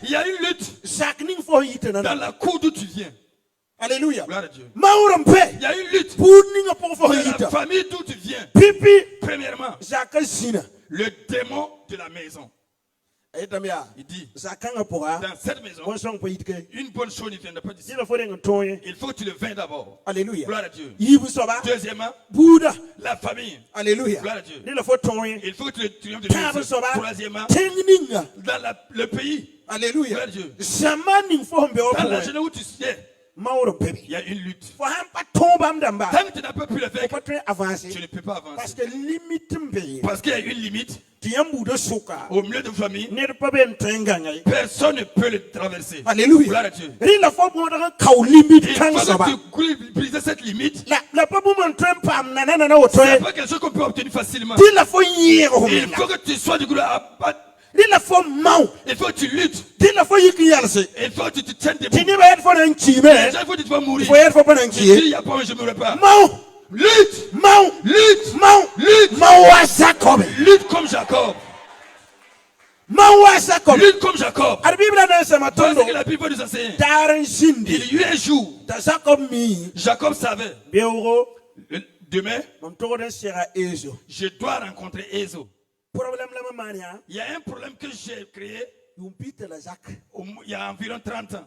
Il y a une lutte Zakning for it dans la cour d'où tu viens. Alléluia. Gloire à Dieu. Il y a une lutte dans la famille d'où tu viens. Premièrement, le démon de la maison. Il dit, dans cette maison, une bonne chose ne viendra pas d'ici. Il faut que tu le vins d'abord. Alléluia. Gloire à Dieu. Deuxièmement, la famille. Alléluia. Gloire à Dieu. Il faut que tu le triomphes de Dieu. Troisièmement, dans le pays. Alléluia. Gloire à Dieu. Dans la jeunesse où tu sais, il y a une lutte. Tant que tu n'as pas pu le faire, tu ne peux pas avancer. Parce qu'il y a une limite. Au milieu de famille, personne ne peut le traverser. Alléluia. Gloire à Dieu. Il faut que tu brises cette limite. C'est pas quelque chose qu'on peut obtenir facilement. Il faut que tu sois du coup là. Il faut que tu luttes. Il faut que tu te tiennes debout. Déjà, il faut que tu vas mourir. Il n'y a pas, je ne mourrai pas. Lutte. Lutte comme Jacob. Lutte comme Jacob. Parce que la Bible nous enseigne. Il y eut un jour. Jacob savait. Demain, je dois rencontrer Ésaü. Il y a un problème que j'ai créé il y a environ 30 ans.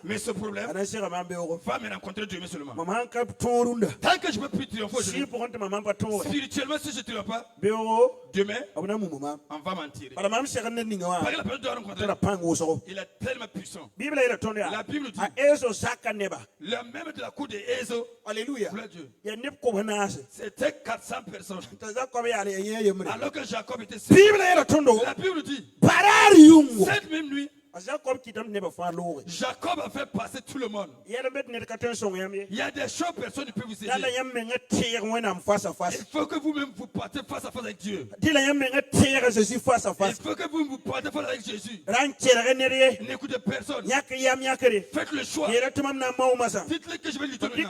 Mais ce problème va me rencontrer Dieu seulement. Tant que je ne peux plus triompher aujourd'hui, spirituellement, si je ne triomphe pas, demain, on va mentir. Parce que la personne doit rencontrer. Il est tellement puissant. La Bible dit, le même de la cour d'Ésaü, Alléluia. c'était 400 personnes. Alors que Jacob était seul. La Bible dit, cette même nuit, Jacob a fait passer tout le monde. Il y a des choses personne ne peut vous aider. Il faut que vous-même vous partez face à face avec Dieu. Il faut que vous partez face avec Jésus. N'écoutez personne. Faites le choix. Dites-le que je vais lui donner. J'ai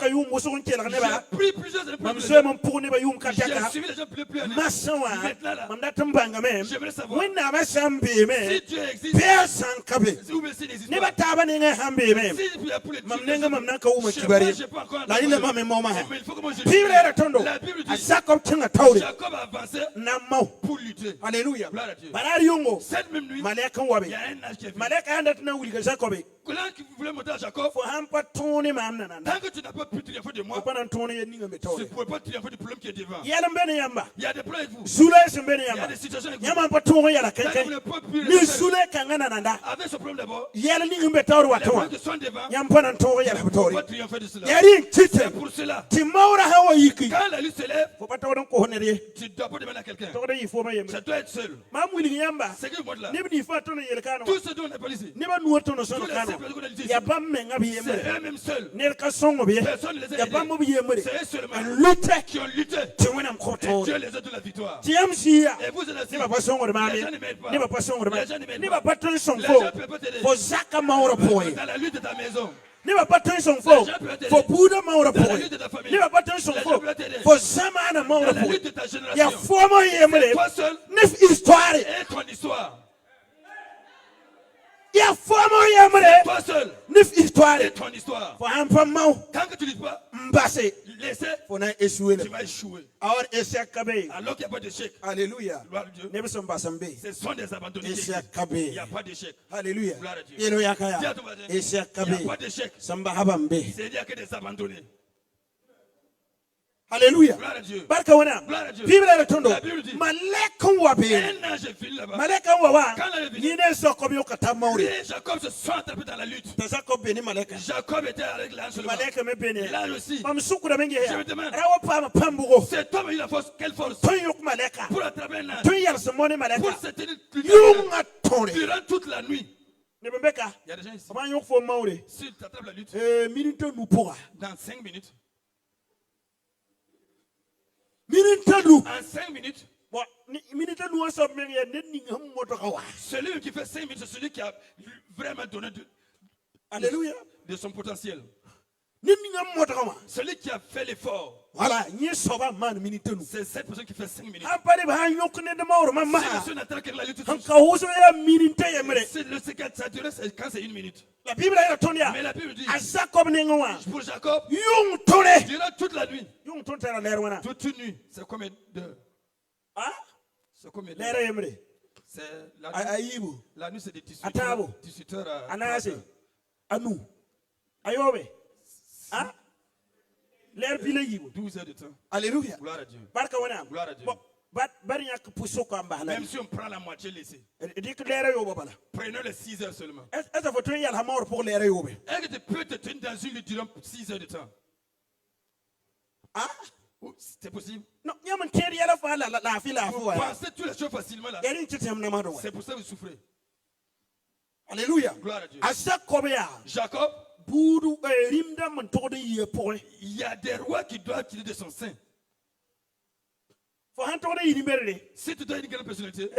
pris plusieurs épreuves. J'ai suivi les gens plus années. Maintenant, j'aimerais savoir si Dieu existe. Ne ba taba ne hambe me mamnenga mamnaka uma kibari la ile mame moma Bible era tondo Jacob tinga tauri namau pour lutter. Alléluia. Barari yongo malaka wabe malaka anda tuna wuli ga Jacob qui voulait monter à Jacob faut hampa toni mamna tant que tu n'as pas pu triompher de moi tu ne pouvais pas triompher du problème qui est devant. Il y a des problèmes avec vous. Il y a des situations avec vous. Ni sule kangana nanda avec ce problème d'abord. Il y a les problèmes qui sont devant. Il ne faut pas triompher de cela. C'est pour cela. Quand la lutte se lève, tu ne dois pas demander à quelqu'un. Ça doit être seul. C'est que moi là. Tout ce dont on n'a pas ici. C'est eux-mêmes seuls. Personne ne les a aidés. C'est eux seulement qui ont lutté. Et Dieu les a donné la victoire. Et vous êtes assis. Les gens ne m'aident pas. Les gens ne m'aident pas. Les gens ne peuvent pas t'aider. Dans la lutte de ta maison. Ne va pas tenir son faux. Faut Bouddha maura pour. Ne va pas tenir son faux. Faut Zamana maura pour. Il y a forme yemele. Neuf histoire. Et ton histoire. Il y a forme yemele. Toi seul. Neuf histoire. Et ton histoire. Faut un peu mau. Tant que tu dis pas. Mbassé. Laissez. Faut na échouer. Tu vas échouer. Alors échec kabé. Alors qu'il n'y a pas d'échec. Alléluia. Gloire à Dieu. Ne sont pas sambé. Ce sont des abandonnés. Échec kabé. Il n'y a pas d'échec. Alléluia. Gloire à Dieu. Alléluia kaya. Échec kabé. Il n'y a pas d'échec. Samba habambe. C'est-à-dire que des abandonnés. Alléluia. Gloire à Dieu. Barka wana. Gloire à Dieu. Bible la tondo. La Bible dit. Maleka wabe. Un ange file là-bas. Maleka wawa. Quand la Bible dit. Yine soko bio katamauri. Et Jacob se sent tapé dans la lutte. Jacob beni maleka. Jacob était avec l'ange seulement. Maleka me beni. L'ange aussi. Mamsuku da mengi Je ya. me demande. Rawa pa pambugo. Cet homme a eu la force. Quelle force? Toyok maleka. Pour attraper un ange. Toyal semone maleka. Pour se tenir Yunga tone. durant toute la nuit. Nebembeka. Il y a des gens ici. Comment yok fo maure? Si tu attrapes la lutte. Minute nous pourra. Dans 5 minutes. En 5 minutes. Celui qui fait 5 minutes, c'est celui qui a vraiment donné Alléluia. De son potentiel. Celui qui a fait l'effort. Voilà, C'est cette personne qui fait 5 minutes. Si n'attend que la lutte, c'est le secret, ça dure quand c'est 1 minute. Mais la Bible dit, pour Jacob, durant toute la nuit. Toute une nuit, c'est combien d'heures? C'est combien d'heures? C'est la nuit, c'est de 18 heures à 30 heures. Ah, l'air pile 12 heures de temps. Alléluia. Gloire à Dieu. Gloire à Dieu. Même si on prend la moitié, laissez. Prenons les 6 heures seulement. Est-ce que tu peux te tenir dans une lutte durant 6 heures de temps? Ah? C'est possible? Non, vous pensez toutes les choses facilement là. C'est pour ça que vous souffrez. Alléluia. Gloire à Dieu. Jacob, il y a des rois qui doivent tirer de son sein. Si tu dois une grande personnalité,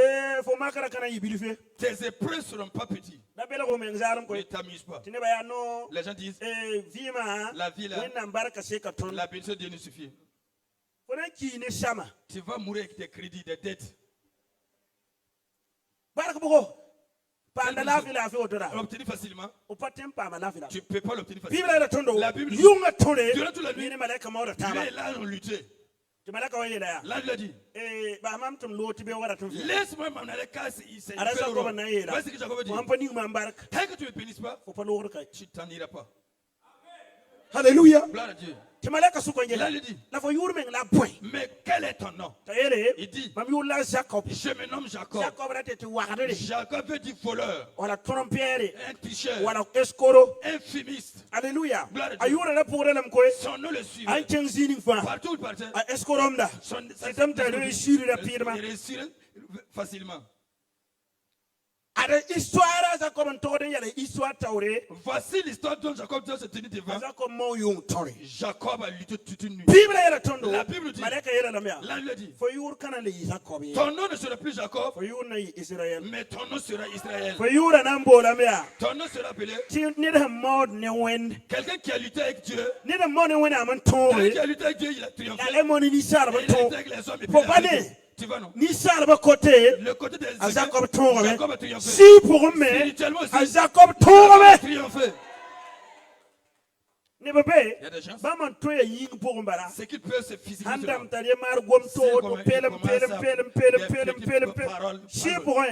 tes épreuves ne seront pas petites. Ne t'amuse pas. Les gens disent, la vie là, la bénédiction de Dieu nous suffit. Tu vas mourir avec des crédits, des dettes. L'obtenir facilement. Tu ne peux pas l'obtenir facilement. La Bible dit, durant toute la nuit, Dieu est là en lutter. Là, il a dit, laisse-moi m'en aller car c'est une belle aurore. Voici ce que Jacob a dit. Tant que tu ne me bénisses pas, tu t'en iras pas. Alléluia. Gloire à Dieu. Là, il dit, mais quel est ton nom? Il dit, je me nomme Jacob. Jacob veut dire voleur, un tricheur, un fumiste. Alléluia. Son nom le suit. Partout où il partait, il réussit facilement. Voici l'histoire dont Jacob doit se tenir devant. Jacob a lutté toute une nuit. La Bible dit, là il a dit, ton nom ne sera plus Jacob, mais ton nom sera Israël. Ton nom sera appelé quelqu'un qui a lutté avec Dieu. Quelqu'un qui a lutté avec Dieu, il a triomphé. Il a lutté avec les hommes et puis il a triomphé. Tu vois, non? Le côté des Jacob a triomphé. Si pour moi, Jacob a triomphé. Il y a des gens, c'est qu'ils peuvent se physiquement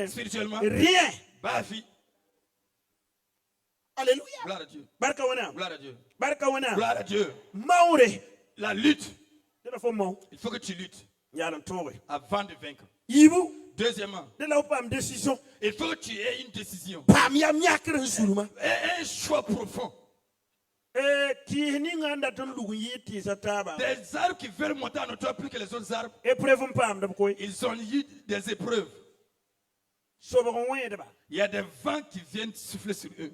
spirituellement, rien. Alléluia. Gloire à Dieu. Gloire à Dieu. La lutte. Il faut que tu luttes avant de vaincre. Deuxièmement, il faut que tu aies une décision. Un choix profond. Des arbres qui veulent monter en hauteur plus que les autres arbres, ils ont eu des épreuves. Il y a des vents qui viennent souffler sur eux.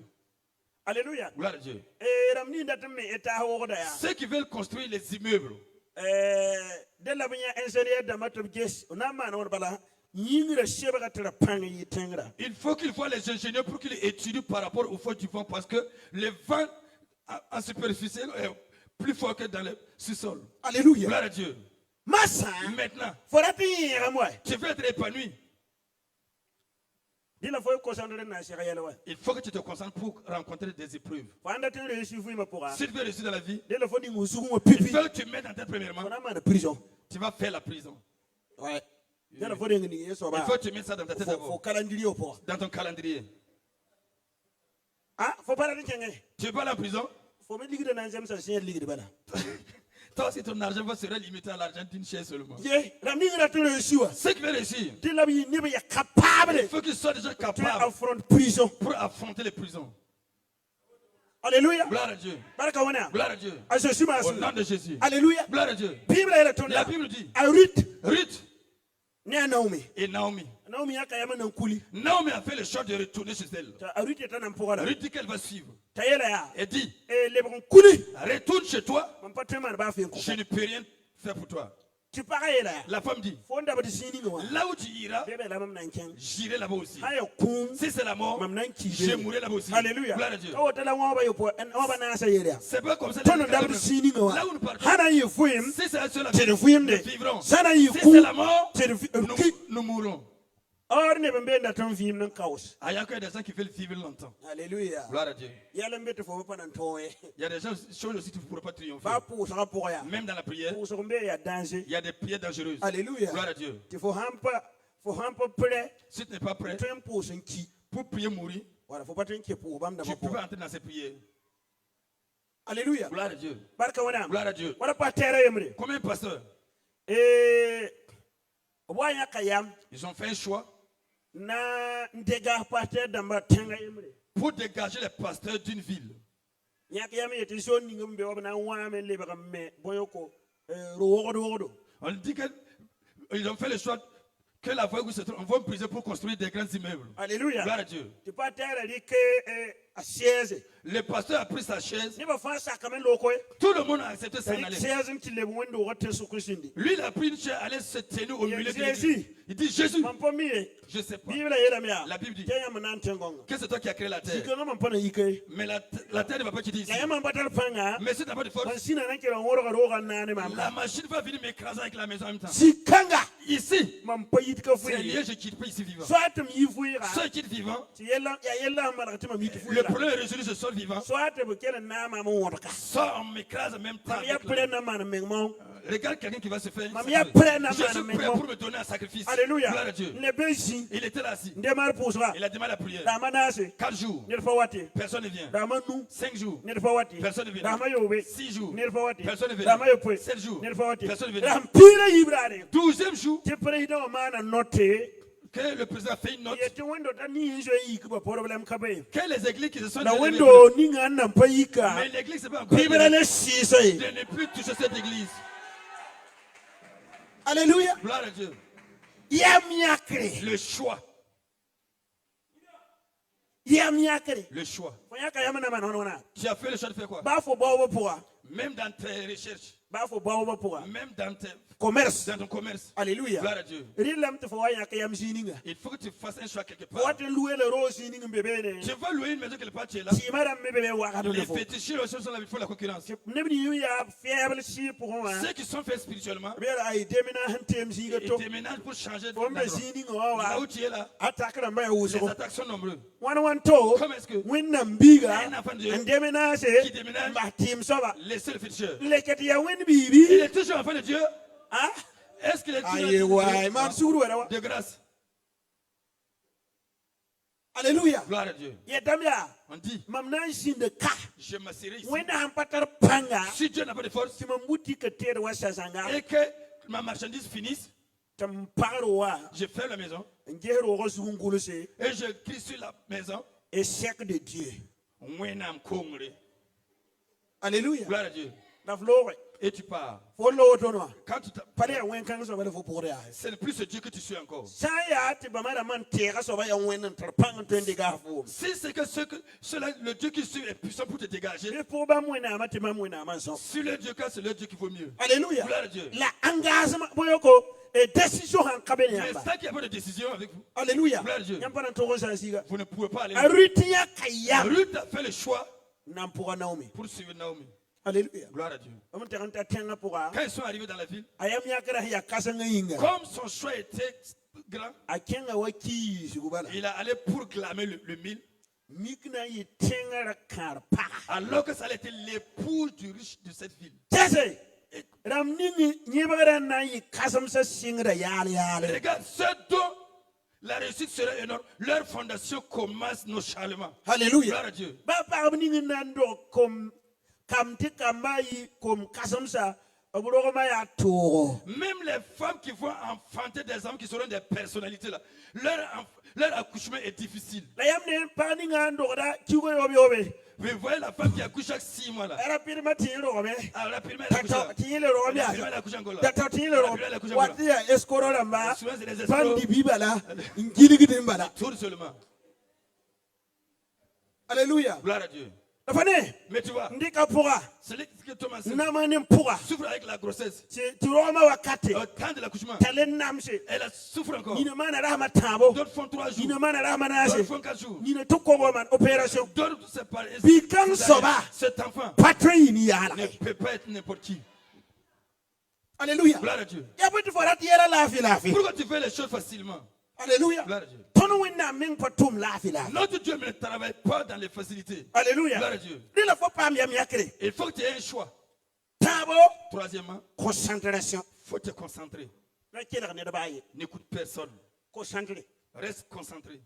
Alléluia. Gloire à Dieu. Ceux qui veulent construire les immeubles, il faut qu'ils voient les ingénieurs pour qu'ils étudient par rapport au fond du vent, parce que le vent en superficie est plus fort que dans le sous-sol. Alléluia. Gloire à Dieu. Maintenant, tu veux être épanoui. Il faut que tu te concentres pour rencontrer des épreuves. Si tu veux réussir dans la vie, il faut que tu mettes en tête premièrement, tu vas faire la prison. Ouais. Il faut que tu mettes ça dans ta tête d'abord. Dans ton calendrier. Tu veux pas aller en prison? Toi aussi ton argent sera limité à l'argent d'une chaise seulement. Ceux qui veulent réussir, il faut qu'ils soient déjà capables pour affronter les prisons. Alléluia. Gloire à Dieu. Gloire à Dieu. Au nom de Jésus. Alléluia. Gloire à Dieu. La Bible dit, Ruth et Naomi. Naomi a fait le choix de retourner chez elle. Ruth dit qu'elle va suivre. Elle dit, retourne chez toi. Je ne peux rien faire pour toi. La femme dit, là où tu iras, j'irai là-bas aussi. Si c'est la mort, je mourrai là-bas aussi. Alléluia. Gloire à Dieu. C'est pas comme ça. Là où nous partons, si c'est cela, nous vivrons. Si c'est la mort, nous mourrons. Il y a que des gens qui veulent vivre longtemps. Alléluia. Gloire à Dieu. Il y a des choses aussi que tu ne pourras pas triompher. Même dans la prière, il y a des prières dangereuses. Alléluia. Gloire à Dieu. Si tu n'es pas prêt pour prier mourir, tu peux entrer dans ces prières. Alléluia. Gloire à Dieu. Gloire à Dieu. Combien de pasteurs? Ils ont fait un choix pour dégager les pasteurs d'une ville. On dit qu'ils ont fait le choix que la voie où se trouve, on va briser pour construire des grands immeubles. Alléluia. Gloire à Dieu. Le pasteur a pris sa chaise. Tout le monde a accepté s'en aller. Lui, il a pris une chaise, allait se tenir au milieu de l'église. Il dit Jésus. Je ne sais pas. La Bible dit que c'est toi qui as créé la terre. Mais la terre ne va pas quitter ici. Mais si tu n'as pas de force, la machine va venir m'écraser avec la maison en même temps. Ici, c'est lié, je ne quitte pas ici vivant. Ceux qui sont vivants, le problème est résolu, je suis vivant. Soit on m'écrase en même temps. Regarde quelqu'un qui va se faire. Je suis prêt pour me donner un sacrifice. Alléluia. Gloire à Dieu. Il était là assis. Il a démarré la prière. 4 jours. Personne ne vient. 5 jours. Personne ne vient. 6 jours. Personne ne vient. 7 jours. Personne ne vient. 12e jour. Que le président a fait une note. Que les églises qui se sont mais l'église c'est pas encore. Je n'ai plus touché cette église. Alléluia. Gloire à Dieu. Le choix. Le choix. Tu as fait le choix de faire quoi? Même dans tes recherches. Même dans tes commerce. Dans ton commerce. Alléluia. Gloire à Dieu. Il faut que tu fasses un choix quelque part. Tu vas louer une maison quelque part, tu es là. Les féticheurs aussi sont là, il faut la concurrence. Ceux qui sont faits spirituellement, ils déménagent pour changer d'endroit. Là où tu es là, les attaques sont nombreuses. Comment est-ce que un enfant de Dieu qui déménage, laissez le féticheur. Il est toujours enfant de Dieu. Est-ce qu'il est toujours de grâce? Alléluia. Gloire à Dieu. On dit, je m'assurerai ici. Si Dieu n'a pas de force et que ma marchandise finisse, je ferme la maison et je crie sur la maison. Échec de Dieu. Alléluia. Gloire à Dieu. Et tu pars. Quand tu c'est plus ce Dieu que tu suis encore. Si c'est que le Dieu qui suit est puissant pour te dégager, sur le Dieu car c'est le Dieu qui vaut mieux. Alléluia. Gloire à Dieu. Et décision en cabinet. Mais ça qui a pas de décision avec vous. Alléluia. Gloire à Dieu. Vous ne pouvez pas aller. Ruth a fait le choix pour suivre Naomi. Alléluia. Gloire à Dieu. Quand ils sont arrivés dans la ville, comme son choix était grand, il a allé pour clamer le mille. Alors que ça allait être l'épouse du riche de cette ville. Regarde, ce dont la réussite sera énorme. Leur fondation commence nonchalamment. Alléluia. Gloire à Dieu. Même les femmes qui vont enfanter des hommes qui seront des personnalités là, leur accouchement est difficile. Vous voyez la femme qui accouche chaque 6 mois là. Rapidement Alléluia. Gloire à Dieu. Mais tu vois, ndika pura celui qui tombe enceinte namani pura souffre avec la grossesse. tu roma wakati Au temps de l'accouchement, talen namse elle souffre encore. ni mana rahma tabo D'autres font 3 jours. ni mana rahma D'autres nase font 4 jours. ni tukko man opération D'autres séparés. Bikan soba. Cet enfant patri ni yala ne peut pas être n'importe qui. alléluia Gloire à Dieu. ya butu forat yela lafi Pourquoi tu fais les choses facilement? alléluia Gloire à Dieu. tono winna min patum lafi Notre Dieu ne travaille pas dans les facilités. alléluia Gloire à Dieu. ni la faut pas mi yakre Il faut que tu aies un choix. tabo Troisièmement, concentration il faut te concentrer. la kila ne baye N'écoute personne. concentré Reste concentré.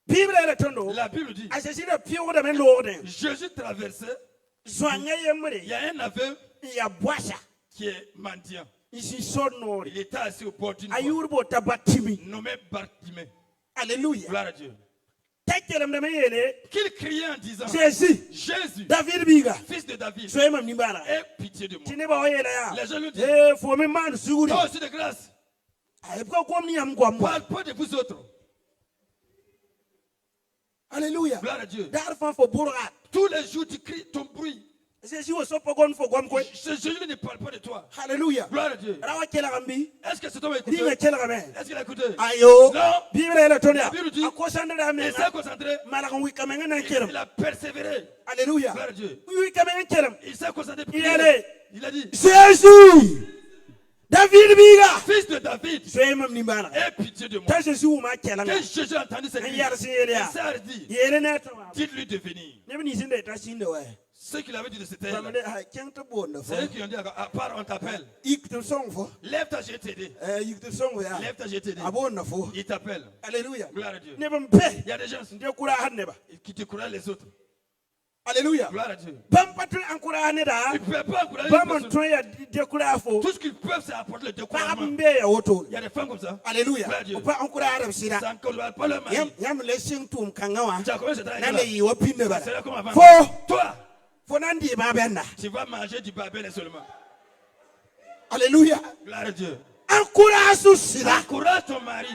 bible la tondo La Bible dit, asasi da piwo da men lorde Jésus traversait, zwanga yemre il y a un aveugle ya boisa qui est mendiant. isi sonori Il était assis au bord d'une voie, ayurbo tabatimi nommé Bartimée. alléluia Gloire à Dieu. tekelem da meyele Qu'il criait en disant, Jésus Jésus, David biga fils de David, soyema nimbala aie pitié de moi. tineba oyela ya Les gens lui disent, fo me man suguri toi aussi de grâce, ay ko kom ni am gwam parle pas de vous autres. alléluia Gloire à Dieu. darfan fo burgat Tous les jours, tu cries ton bruit. Jésus wo sopo gon fo gwam koy Jésus ne parle pas de toi. alléluia Gloire à Dieu. rawa kela gambi Est-ce que cet homme a écouté? dinga kela gabe Est-ce qu'il a écouté? ayo Non. bible la tonya La Bible dit, akosanda da me il s'est concentré. malakan wi kamenga na kelem Il a persévéré. alléluia Gloire à Dieu. wi kamenga kelem Il s'est concentré. Il allait. Il a dit, Jésus David biga fils de David, soyema nimbala aie pitié de moi. ta Jésus wo ma kela Quand Jésus a entendu cette en cri, yar il siyelia s'est dit, yele na tawa dites-lui de venir. ne bi ni sinde ta sinde wa Ce qu'il avait dit de cette Famane terre, ha kenta bonda fo c'est eux qui ont dit, à part on t'appelle. ikto song fo Lève-toi, je vais t'aider. ikto song ya Lève-toi, je vais t'aider. abonna fo Il t'appelle. alléluia Gloire à Dieu. ne bam pe Il y a des gens nde kura hanne ba qui te croient les autres. alléluia Gloire à Dieu. bam patu an kura hanne da Ils ne peuvent pas encourager bam une personne. ton ya de kura fo Tout ce qu'ils peuvent, c'est apporter le pa découragement. mbe ya woto Il y a des femmes comme ça. alléluia Gloire à Dieu. o pa an kura arab sira Ça ne pas leur mari. yam le sing tum kangawa Tu as commencé à travailler na là. le yi wo pinde ba C'est là comme avant. fo Toi, fo nan di ba benna tu vas manger du babel seulement. alléluia Gloire à Dieu. an kura su sira Encourage ton mari.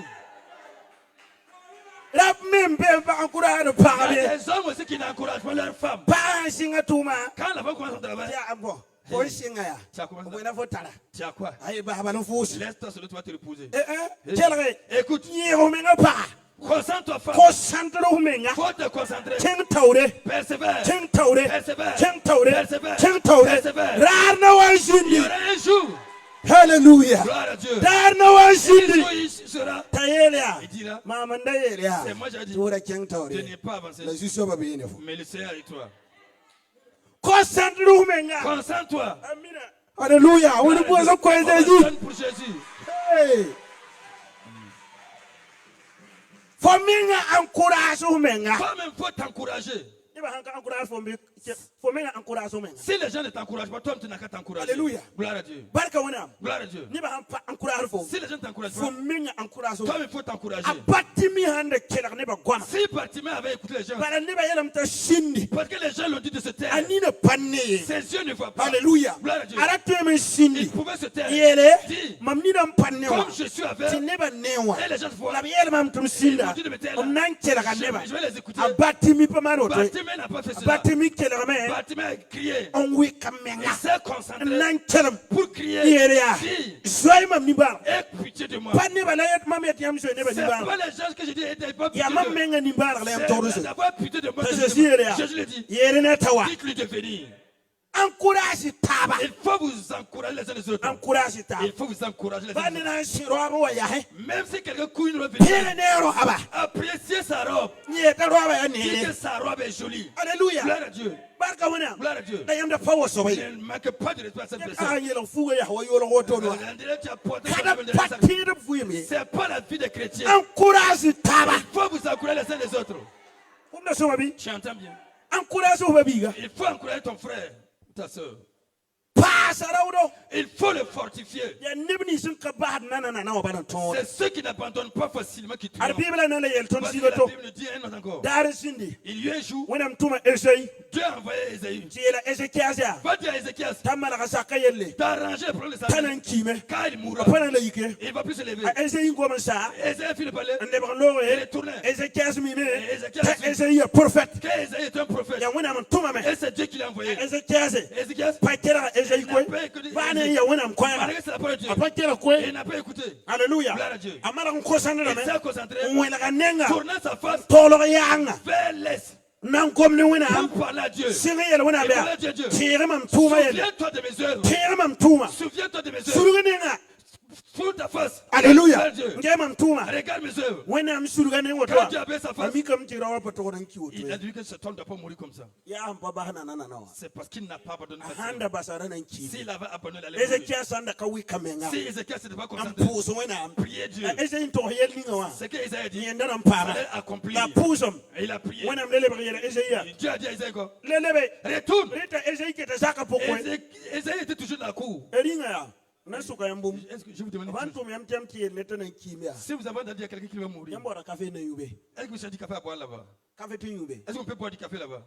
rap membe ba an kura do Il y pa a be des hommes aussi qui n'encouragent pas leur femme. pa singa tuma Quand la femme commence son travail, ya ambo fo singa ya tu as commencé. ko na fo tala Tu as quoi? ay ba ba no fusi Laisse-toi seul, tu vas te reposer. kelre Écoute, ni ho menga pa concentre-toi femme. ko santro menga Faut te concentrer. chen tawre Persévère. chen tawre Persévère. chen tawre Persévère. chen tawre Persévère. rar na wan Il y shindi aura un jour. hallelujah Gloire à Dieu. dar na wan Un shindi jour, il sera. tayelia Il dira, mama ndayelia c'est moi j'ai dit, tora chen je tawre n'ai pas avancé. la juso ba be ne fo Mais le Seigneur est avec toi. ko santro menga Concentre-toi. amina hallelujah woni bo so ko ezeji Donne pour Jésus. hey fo menga encourage menga Toi-même, il faut t'encourager. iba hanka encourage fo menga encourage menga Si les gens ne t'encouragent pas, toi, tu n'as qu'à t'encourager. Alléluia. Gloire à Dieu. barka wona Gloire à Dieu. ni ba hanka encourage fo Si les gens ne t'encouragent fo pas, menga encourage toi-même, il faut t'encourager. abatimi hande kelak ne ba gwama Si Bartimée avait écouté les gens, bara ne ba yelam ta shindi parce que les gens l'ont dit de se taire, ani ne panne ses yeux ne voient pas. alléluia Gloire à Dieu. ara teme shindi Il pouvait se taire. yele Dis, mam ni dam panne wa comme je suis avec, ti ne ba newa et les gens voient, la bi yele mam tum sinda om nan kelak ne ba je vais les écouter. abatimi pa maro to Bartimée n'a pas fait cela. abatimi kelak me Bartimée a crié. on wi Il kamenga s'est concentré nan kelam pour crier. yele ya Dis, zoy mam ni ba aie pitié de moi. pa ne ba la yet mam yet yam zoy ne ba C'est ni ba pas les gens que je dis, n'aie pas pitié ya de mam moi. menga ni ba la yam toru C'est so d'avoir pitié de moi. ta que je je suis demande. yele ya Jésus le dit. yele ne tawa Dites-lui de venir. encourage taba Il faut vous encourager les uns les autres. encourage taba Il faut vous encourager les uns ba les ne autres. na shiro aba wa ya he Même si quelqu'un couille une robe, pele ne ro aba appréciez sa robe. ni ta ro aba ya Dites que ne sa robe est jolie. alléluia Gloire à Dieu. barka wona Gloire à Dieu. da yam da power so Il bay ne manque pas de respect à cette a personne. yelo fuga ya wa yolo woto no On dirait que tu as porté kada ton homme de la salle. patire fuyeme C'est pas la vie des chrétiens. encourage taba Il faut vous encourager les uns les autres. kum da so bi Tu entends bien? encourage o babiga Il faut encourager ton frère, ta soeur. pa Il faut le fortifier. C'est ceux qui n'abandonnent pas facilement qui triomphent. La Bible dit un autre encore. Il y a un jour, Dieu a envoyé Ésaïe. Va dire à Ézéchias d'arranger le problème de sa vie. Quand il mourra, il ne va plus se lever. Ésaïe fit le palais. Il est tourné. Ézéchias Ésaïe est prophète. est un prophète. Et c'est Dieu qui l'a envoyé. Ézéchias n'a pas écouté. Malgré c'est la parole de Dieu. Il n'a pas écouté. Alléluia. Gloire à Dieu. Il Il s'est concentré. Tournant sa face vers l'est. Pour parler à Dieu. Souviens-toi de mes œuvres. Souviens-toi de mes œuvres. Fous ta face. Alléluia. Regarde mes œuvres. Quand Dieu a baissé sa face, il a dit que cet homme ne doit pas mourir comme ça. C'est parce qu'il n'a pas abandonné la vie. S'il avait abandonné la vie, si Ézéchias n'était pas concentré, prier Dieu. Ce qu'Ésaïe a dit, il fallait accomplir. Et il a prié. Dieu a dit à Ésaïe quoi? Retourne. Ésaïe était toujours dans la cour. Est-ce que je vous demande une chose? Si vous avez entendu quelqu'un qui va mourir, est-ce que vous avez du café à boire là-bas? Est-ce qu'on peut boire du café là-bas?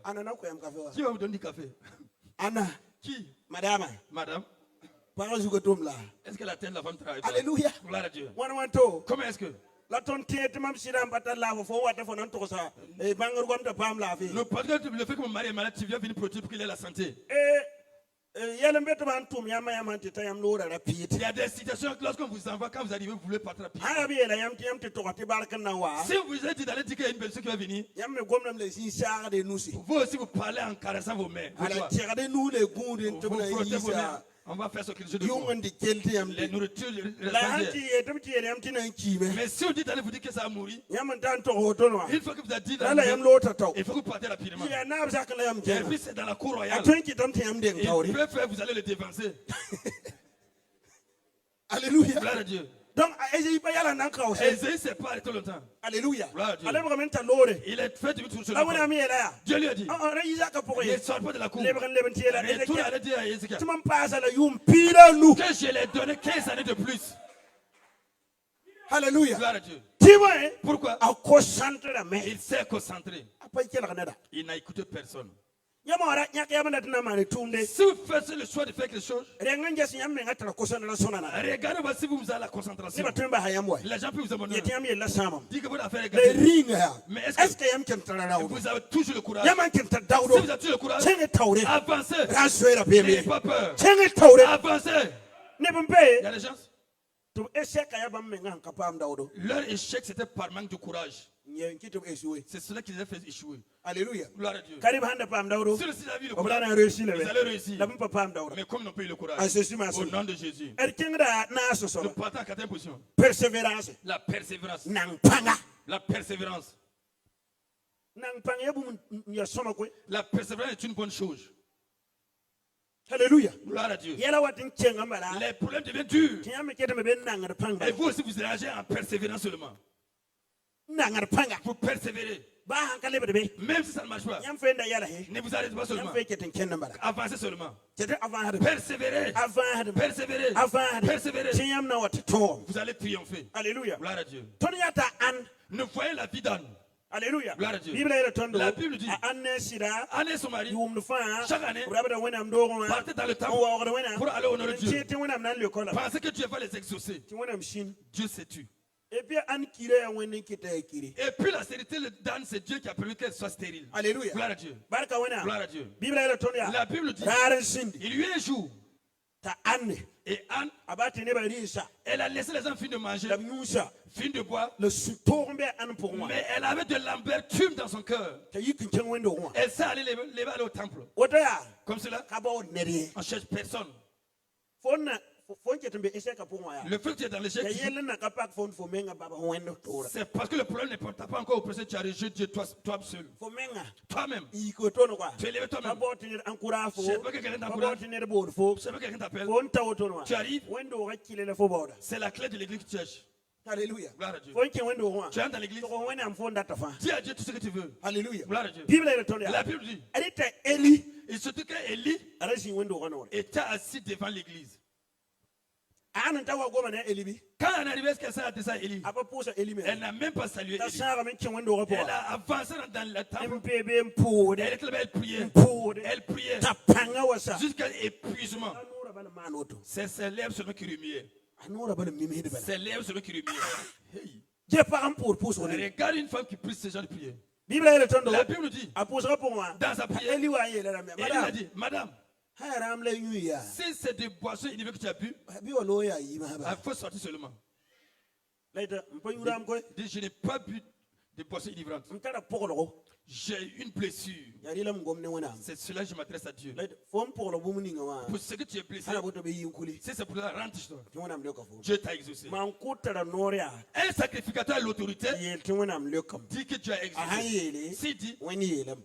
Qui va vous donner du café? Anna. Qui? Madame. Est-ce que la tête de la femme travaille? Alléluia. Gloire à Dieu. Comment est-ce que? La tonte mam sira mbata lavo fo wata fo nan to sa e bangar gom ta pam la fi. Le fait que mon mari est malade, tu viens venir protéger pour qu'il ait la santé. Il y a des situations que lorsqu'on vous envoie, quand vous arrivez, vous voulez partir rapidement. Si vous êtes dit d'aller dire qu'il y a une personne qui va venir, vous aussi vous parlez en caressant vos mains. Vous frottez vos mains. On va faire ce que je demande. Les nourritures, mais si vous dites d'aller vous dire que ça va mourir, il faut que vous avez dit il faut que vous partez rapidement. Et puis c'est dans la cour royale. Ils peuvent faire, vous allez le dévancer. Alléluia. Gloire à Dieu. Donc, Ésaïe s'est pas arrêté longtemps. Alléluia. Il est fait du tout sur la porte. Dieu lui a dit, ne sors pas de la cour. Retourne à dire à Ézéchias que je l'ai donné 15 années de plus. Alléluia. Gloire à Dieu. Pourquoi? Il s'est concentré. Il n'a écouté personne. Si vous faites le choix de faire quelque chose, regardez si vous avez la concentration. Les gens peuvent vous abandonner. Dis que vous l'avez regardé. Mais est-ce que vous avez toujours le courage? Si vous avez toujours le courage, avancez. N'ayez pas peur. Avancez. Il y a des gens. Leur échec, c'était par manque de courage. C'est cela qui les a fait échouer. Alléluia. Gloire à Dieu. Si le Seigneur a vu le courage, ils allaient réussir. Mais comme ils n'ont pas eu le courage, au nom de Jésus, nous partons à 4e position. Persévérance. La persévérance. La persévérance. La persévérance est une bonne chose. Alléluia. Gloire à Dieu. Les problèmes deviennent durs. Et vous aussi, vous réagissez en persévérant seulement. Vous persévérez. Même si ça ne marche pas, ne vous arrêtez pas seulement. Avancez seulement. Persévérez. Persévérez. Persévérez. Vous allez triompher. Alléluia. Gloire à Dieu. Ne voyez la vie d'Anne. Alléluia. Gloire à Dieu. La Bible dit, Anne et son mari, chaque année, partaient dans le temple pour aller honorer Dieu. Pensez que Dieu va les exaucer. Dieu s'est tué. Et puis la stérilité d'Anne, c'est Dieu qui a permis qu'elle soit stérile. Alléluia. Gloire à Dieu. Gloire à Dieu. La Bible dit, il y a un jour, et Anne, elle a laissé les gens finir de manger, finir de boire, mais elle avait de l'amertume dans son cœur. Elle s'est allée aller au temple. Comme cela, on cherche personne. Le fait que tu es dans l'échec, c'est parce que le problème ne porte pas encore au procès, tu as rejeté Dieu toi seul. Toi-même. Tu es levé toi-même. Je sais pas que quelqu'un t'encourage. Je sais pas que quelqu'un t'appelle. Tu arrives. C'est la clé de l'église que tu cherches. Alléluia. Gloire à Dieu. Tu entres dans l'église. Dis à Dieu tout ce que tu veux. Alléluia. Gloire à Dieu. La La Bible dit, Il se dit qu'Élie était assis devant l'église. Quand on arrivait à ce qu'elle s'est adressée à Élie, elle n'a même pas salué Élie. Elle a avancé dans la table. Elle priait jusqu'à l'épuisement. C'est ses lèvres seulement qui remuaient. C'est les lèvres seulement qui remuaient. Regarde une femme qui prie ce genre de prière. La Bible nous dit, dans sa prière, Élie a dit, Madame, si c'est des boissons inhibiées que tu as bu, il faut sortir seulement. Je n'ai pas bu de boissons inhibantes. J'ai une blessure. C'est cela que je m'adresse à Dieu. Pour ce que tu es blessé, si c'est pour la rentre-toi. Dieu t'a exaucé. Un sacrificateur à l'autorité dit que Dieu a exaucé. S'il dit,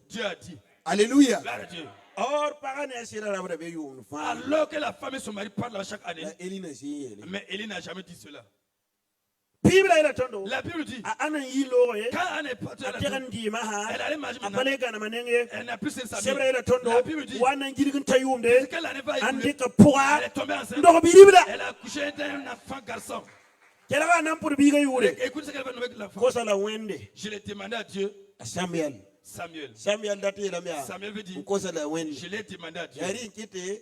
Dieu a dit. Alléluia. Alors que la femme et son mari parlent chaque année, mais Élie n'a jamais dit cela. La Bible dit, quand Anne est partie à la tombe, elle allait manger maintenant, elle n'a plus ses amis. La Bible dit, qu'elle n'allait pas écouler, elle est tombée enceinte, elle a accouché d'un enfant garçon. Écoute ce qu'elle va nommer l'enfant. Je l'ai demandé à Dieu. Samuel veut dire, je l'ai demandé à Dieu.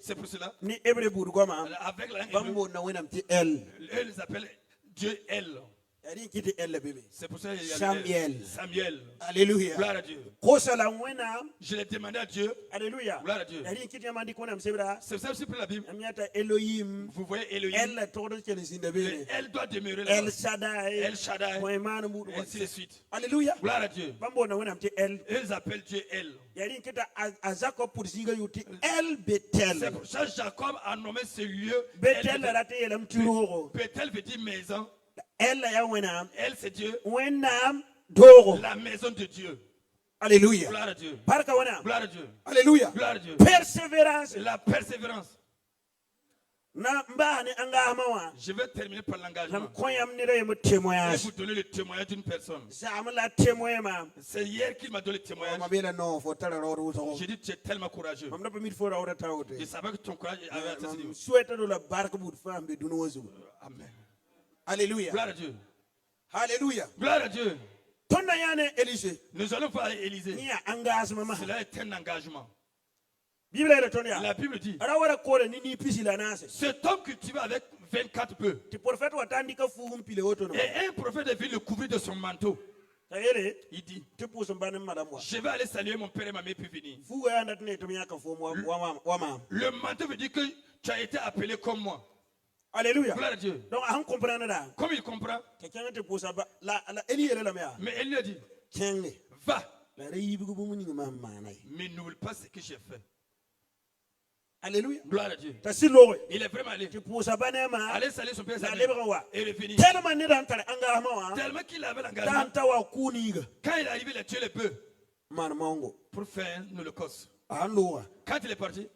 C'est pour cela, avec la langue hébreu, eux les appellent Dieu El. C'est pour ça qu'il y a Samuel. Alléluia. Gloire à Dieu. Je l'ai demandé à Dieu. Alléluia. Gloire à Dieu. C'est ça aussi pour la Bible. Vous voyez Elohim. Elle doit demeurer là. El Shaddai. Et ainsi de suite. Alléluia. Gloire à Dieu. Ils appellent Dieu El. C'est pour ça que Jacob a nommé ce lieu Bethel. Bethel veut dire maison. Elle c'est Dieu. La maison de Dieu. Alléluia. Gloire à Dieu. Gloire à Dieu. Alléluia. Gloire à Dieu. Persévérance. La persévérance. Je vais terminer par l'engagement. Et vous donner le témoignage d'une personne. C'est hier qu'il m'a donné le témoignage. J'ai dit tu es tellement courageux. Je savais que ton courage avait atteint ce niveau. Amen. Alléluia. Gloire à Dieu. Alléluia. Gloire à Dieu. Nous allons voir Élisée. Cela est un engagement. La Bible dit, cet homme cultivé avec 24 bœufs. Et un prophète est venu le couvrir de son manteau. Il dit, je vais aller saluer mon père et ma mère puis venir. Le manteau veut dire que tu as été appelé comme moi. Alléluia. Gloire à Dieu. Donc, on comprend. Comme il comprend. Mais elle lui a dit, va. Mais n'oublie pas ce que j'ai fait. Alléluia. Gloire à Dieu. Il est vraiment allé. Aller saluer son père et revenir. Tellement qu'il avait l'engagement. Quand il est arrivé, il a tué les bœufs pour faire une holocauste. Quand il est parti,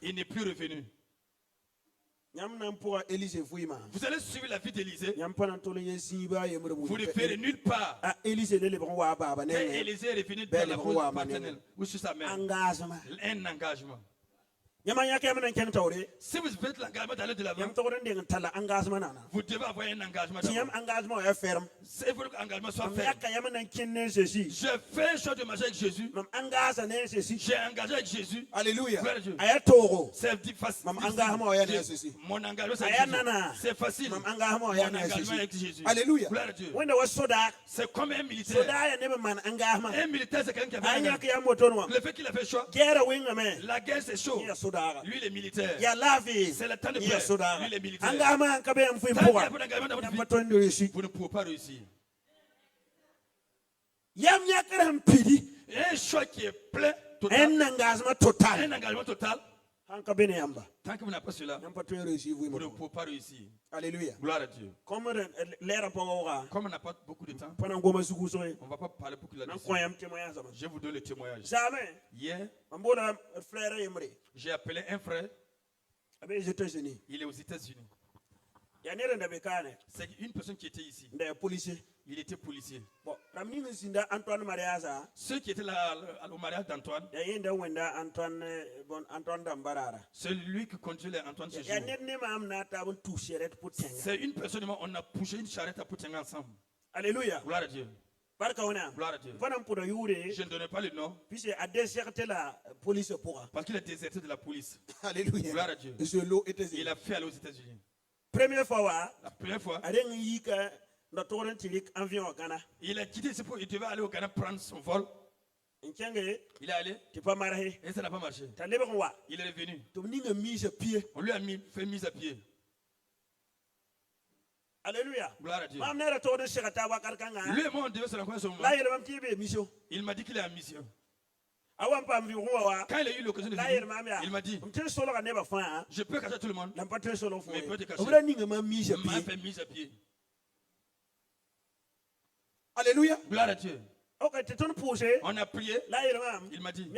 il n'est plus revenu. Vous allez suivre la vie d'Élisée. Vous ne ferez nulle part. Quand Élisée est revenu dans la cause paternelle ou sur sa mère, un engagement. Si vous faites l'engagement d'aller de l'avant, vous devez avoir un engagement. Si votre engagement soit ferme, je fais un choix de marcher avec Jésus. J'ai engagé avec Jésus. Alléluia. C'est facile. Mon engagement c'est facile. Mon engagement avec Jésus. Alléluia. C'est comme un militaire. Un militaire, c'est quelqu'un qui avait un engagement. Le fait qu'il a fait choix, la guerre c'est chaud. Lui, il est militaire. C'est le temps de paix. Lui, il est militaire. Vous ne pouvez pas réussir. Un choix qui est plein, total. Un engagement total. Tant que vous n'avez pas cela, vous ne pouvez pas réussir. Alléluia. Gloire à Dieu. Comme on n'a pas beaucoup de temps, on ne va pas parler beaucoup là-dessus. Je vous donne le témoignage. Hier, j'ai appelé un frère. Il est aux États-Unis. C'est une personne qui était ici. Il était policier. Bon, ramni zinda Antoine Mariaza. Ceux qui étaient là au mariage d'Antoine. Yinda wenda Antoine bon Antoine Dambarara. C'est lui qui conduisait Antoine ce jour. Ya nenne ma amna ta bon tout charrette pour tenga. C'est une personne, on a poussé une charrette à Poutenga ensemble. Alléluia. Gloire à Dieu. Barka wana. Gloire à Dieu. Pendant pour yure. Je ne donnais pas le nom. Puisque a déserté la police pour. Parce qu'il a déserté de la police. Alléluia. Gloire à Dieu. Il a fait aller aux États-Unis. Première fois. La première fois. Il a quitté ce point. Il devait aller au Ghana prendre son vol. Il est allé. Et ça n'a pas marché. Il est revenu. On lui a fait mise à pied. Alléluia. Gloire à Dieu. Lui et moi, on devait se rencontrer ce moment. Il m'a dit qu'il est en mission. Quand il a eu l'occasion de venir, il m'a dit, je peux cacher tout le monde, mais il peut te cacher. Il m'a fait mise à pied. Alléluia. Gloire à Dieu. On a prié. Il m'a dit,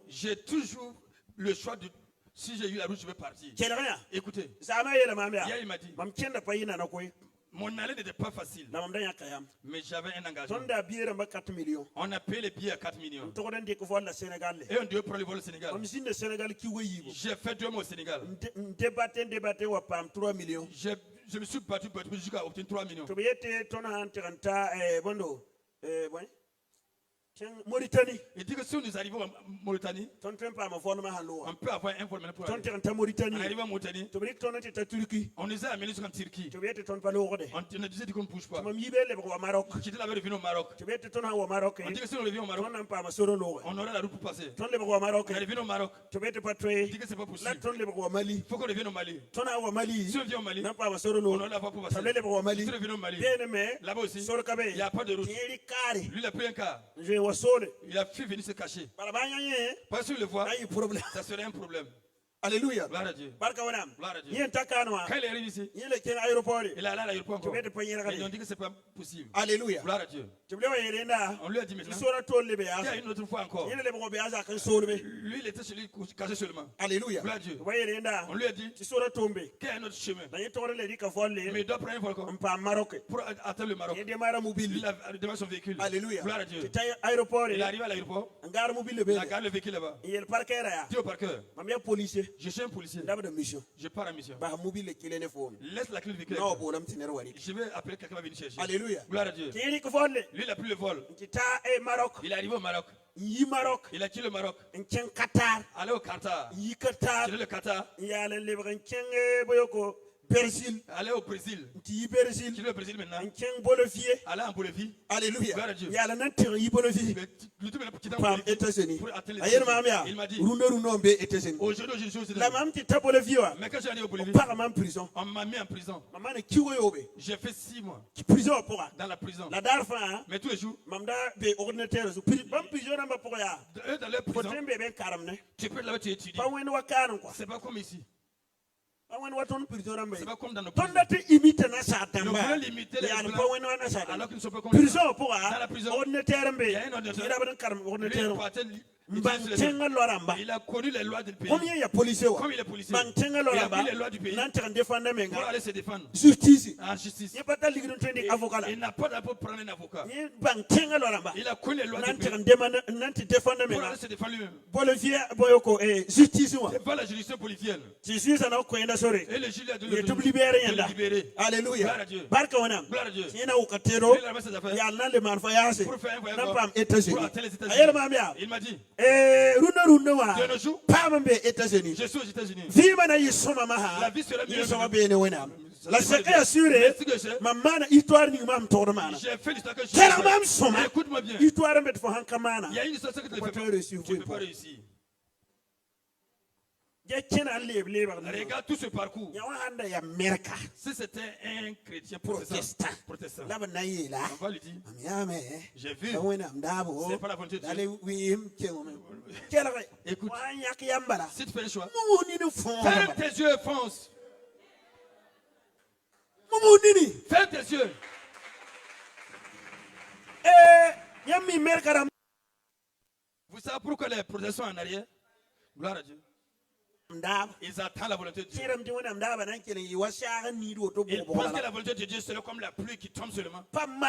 j'ai toujours le choix de... Si j'ai eu la route, je vais partir. Écoutez, hier il m'a dit, mon aller n'était pas facile, mais j'avais un engagement. On a payé les billets à 4 millions. Et on devait prendre le vol au Sénégal. J'ai fait 2 mois au Sénégal. Je me suis battu jusqu'à obtenir 3 millions. Mauritanie. Il dit que si nous arrivons en Mauritanie, on peut avoir un vol pour aller. On arrive en Mauritanie, on nous a amenés jusqu'en Turquie. On a dit qu'on ne bouge pas. J'étais là-bas revenu au Maroc. On dit que si on revient au Maroc, on aura la route pour passer. On est revenu au Maroc. Il dit que ce n'est pas possible. Il faut qu'on revienne au Mali. Si on vient au Mali, on aura la voie pour passer. Si on revient au Mali, là-bas aussi, il n'y a pas de route. Lui, il a pris un car. Il a fait venir se cacher. Parce que le voit, ça serait un problème. Alléluia. Gloire à Dieu. Gloire à Dieu. Quand il est arrivé ici, il est allé à l'aéroport encore. Ils ont dit que ce n'est pas possible. Alléluia. Gloire à Dieu. On lui a dit maintenant, il y a une autre fois encore. Lui, il était celui caché seulement. Alléluia. Gloire à Dieu. On lui a dit qu'il y a un autre chemin. Mais il doit prendre un vol pour atteindre le Maroc. Il a démarré son véhicule. Alléluia. Gloire à Dieu. Il est arrivé à l'aéroport. Il a garé le véhicule là-bas. Il est au parqueur. Je suis un policier. Je pars en mission. Laisse la clé du véhicule. Je vais appeler quelqu'un va venir chercher. Alléluia. Gloire à Dieu. Lui, il a pris le vol. Il est arrivé au Maroc. Il a quitté le Maroc. Allez au Qatar. C'est le Qatar. Allez au Brésil. Qui est le Brésil maintenant? Allez en Bolivie. Alléluia. Gloire à Dieu. Il m'a dit, aujourd'hui je suis au Sénégal. Mais quand j'ai allé au Bolivie, on m'a mis en prison. J'ai fait 6 mois dans la prison. Mais tous les jours, dans leur prison, tu peux là-bas étudier. C'est pas comme ici. C'est pas comme dans nos prisons. Ils veulent limiter les blancs alors qu'ils ne sont pas comme ça. Dans la prison, il y a un ordinateur. Il a connu les lois du pays. Comme il est policier, il a pris les lois du pays pour aller se défendre en justice. Il n'a pas d'avocat pour prendre un avocat. Il a connu les lois du pays pour aller se défendre lui-même. Devant la juridiction politicienne. Et le juge a de le libérer. Alléluia. Gloire à Dieu. Gloire à Dieu. Il a mis ses affaires pour faire un voyage pour atteindre les États-Unis. Il m'a dit, de nos jours, je suis aux États-Unis. La vie sera mieux. La séquence assurée, maman, histoire ni mam tournement. J'ai fait l'histoire que je écoute-moi bien. Histoire met pour Hankamana. Il y a une histoire que tu ne peux pas réussir. Regarde tout ce parcours. Si c'était un chrétien protestant, on va lui dire, j'ai vu, c'est pas la volonté de Dieu. Écoute, si tu fais le choix, ferme tes yeux et fonce. Ferme tes yeux. Vous savez pourquoi les protestants en arrière? Gloire à Dieu. Ils attendent la volonté de Dieu. Ils pensent que la volonté de Dieu c'est comme la pluie qui tombe seulement. Ça ne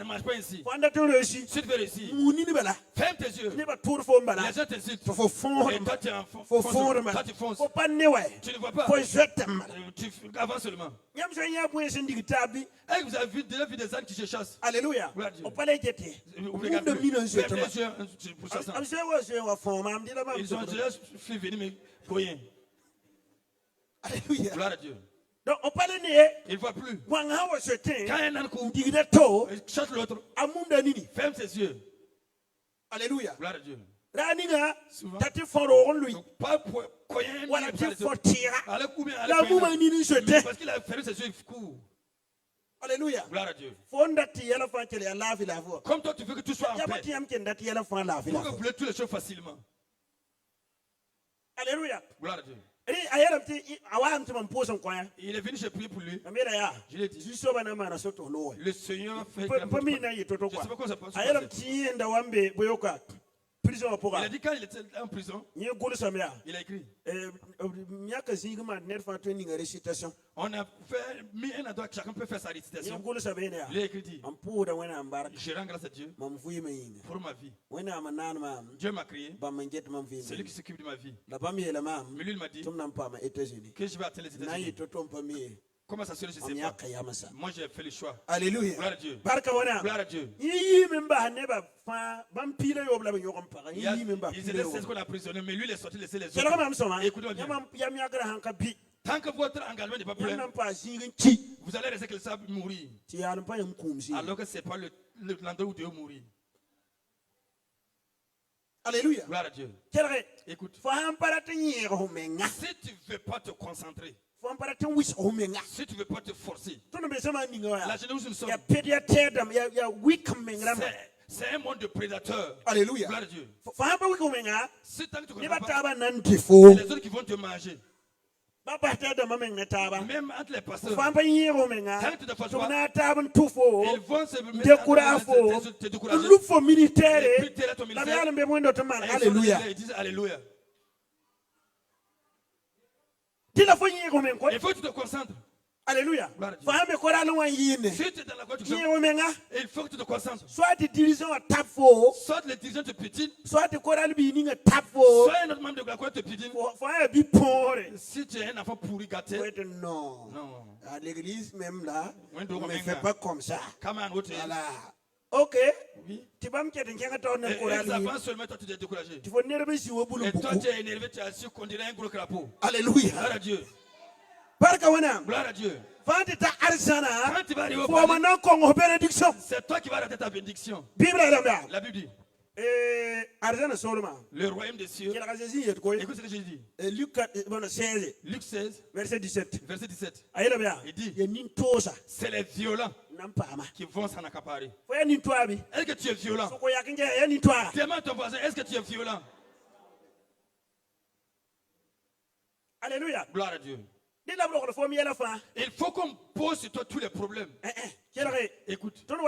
marche pas ainsi. Si tu veux réussir, ferme tes yeux. Les gens t'insultent. Et toi tu es en fond. Toi tu fonces. Tu ne vois pas. Tu avances seulement. Et vous avez déjà vu des ânes qui se chassent. Alléluia. Ils ont déjà fait venir mes coyens. Alléluia. Gloire à Dieu. Donc, Il ne voit plus. Quand un âne court, il chasse l'autre. Ferme ses yeux. Alléluia. Gloire à Dieu. Souvent. Donc, pas coyen. Parce qu'il a fermé ses yeux, il court. Alléluia. Gloire à Dieu. Comme toi, tu veux que tout soit en paix. Pour que vous voulez tous les choses facilement. Alléluia. Gloire à Dieu. Il est venu, j'ai prié pour lui. Je l'ai dit. Le Seigneur fait. Je ne sais pas comment ça passe. Il a dit quand il était en prison, il a écrit. On a mis un endroit que chacun peut faire sa récitation. Il a écrit dit, je rends grâce à Dieu pour ma vie. Dieu m'a créé, c'est lui qui s'occupe de ma vie. Mais lui il m'a dit que je vais atteindre les États-Unis. Comment ça se fait, je ne sais pas. Moi j'ai fait le choix. Alléluia. Gloire à Dieu. Gloire à Dieu. Ils étaient 16 qu'on a prisonniers, mais lui il est sorti laisser les autres. Écoutez-moi bien. Tant que votre engagement n'est pas plein, vous allez rester que le sable mourir. Alors que ce n'est pas l'endroit où Dieu mourir. Alléluia. Gloire à Dieu. Écoute. Si tu ne veux pas te concentrer, si tu ne veux pas te forcer, la génération nous sommes. C'est un monde de prédateurs. Alléluia. Gloire à Dieu. Si tant que tu ne connais pas, les autres qui vont te manger. Même entre les pasteurs, tant que tu ne fasses pas, ils vont se mettre à te décourager. Alléluia. Ils disent Alléluia. Il Il faut que tu te concentres. Alléluia. Si tu es dans la voie du chemin, il faut que tu te concentres. Soit les dirigeants te piétinent, soit un autre membre de la cour te piétine. Si tu es un enfant pourri gâté, non. À l'église même là, on ne fait pas comme ça. Voilà. Ok. Oui. Tu vas me dire ils avancent seulement, toi tu es découragé. Et toi tu es énervé, tu es assis qu'on dirait un gros crapaud. Alléluia. Gloire à Dieu. Gloire à Dieu. Quand tu vas arriver au palais, c'est toi qui vas rater ta bénédiction. La Bible dit. Le royaume des cieux. Écoute ce que j'ai dit. Luc 16, verset 17. Il dit, c'est les violents qui vont s'en accaparer. Est-ce que tu es violent? Demande ton voisin, est-ce que tu es violent? Alléluia. Gloire à Dieu. Il faut qu'on pose sur toi tous les problèmes. Écoute. Comment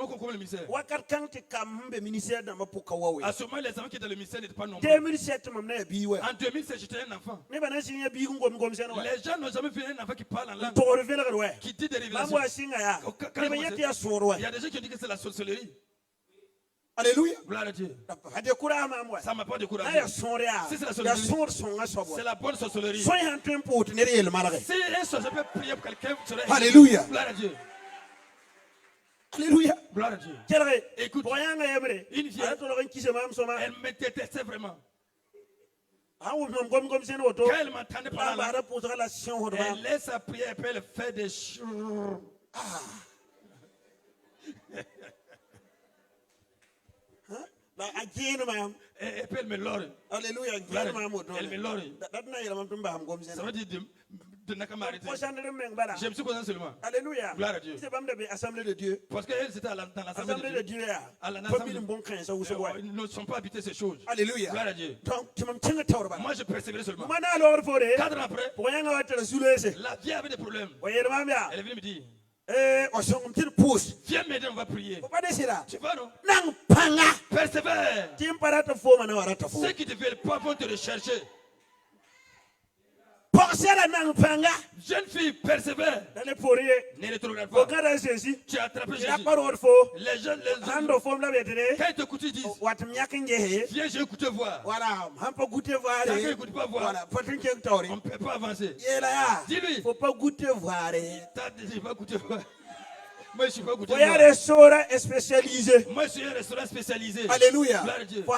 qu'on commence le ministère? À ce moment, les enfants qui étaient dans le ministère n'étaient pas nombreux. En 2007, j'étais un enfant. Les gens n'ont jamais vu un enfant qui parle en langue, qui dit des révélations. Il y a des gens qui ont dit que c'est la sorcellerie. Alléluia. Gloire à Dieu. Ça ne m'a pas découragé. Si c'est la sorcellerie, c'est la bonne sorcellerie. Si un sorcier peut prier pour quelqu'un, Alléluia. Gloire à Dieu. Alléluia. Gloire à Dieu. Écoute, une vieille, elle me détestait vraiment. Quand elle m'entendait parler, elle laisse sa prière et puis elle fait des choses. Et puis elle me lore. Alléluia. Elle me lore. Ça veut dire de Nakamari. Je me suis concentré seulement. Alléluia. Gloire à Dieu. Assemblée de Dieu. Parce qu'elle c'était dans l'assemblée de Dieu. Ils ne sont pas habités ces choses. Alléluia. Gloire à Dieu. Moi je persévérais seulement. 4 ans après, la vie avait des problèmes. Elle est venue me dire. Viens m'aider, on va prier. Tu vas non? Persévère. Ceux qui ne veulent pas vont te rechercher. Jeune fille, persévère. Ne rétrograde pas. Tu as attrapé Jésus. Les jeunes, quand ils t'écoutent, ils disent viens, je vais goûter voir. Voilà, on peut goûter voir. Quelqu'un ne goûte pas voir. Voilà, on ne peut pas avancer. Dis-lui. Il ne faut pas goûter voir. Tu pas goûter voir. Moi, je suis pas goûté. Il y a un restaurant spécialisé. Moi, je suis un restaurant spécialisé. Alléluia. Pour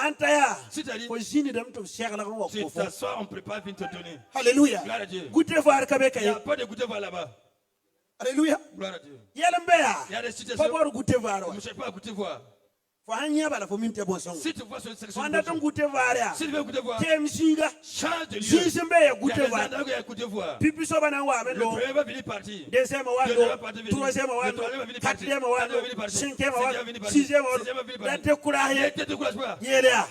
tu t'assois, on prépare, puis te donner. Alléluia. Gloire à Dieu. Goûter voir Il n'y a pas de goûter voir là-bas. Alléluia. Gloire à Dieu. Il y a des situations. Pas voir goûter voir. Je ne sais pas goûter voir. Si tu vois ce section, si tu veux goûter voir, change de lieu. Si je vais goûter voir, le premier va venir partir. Deuxième, troisième, quatrième, cinquième, sixième, ne décourage pas.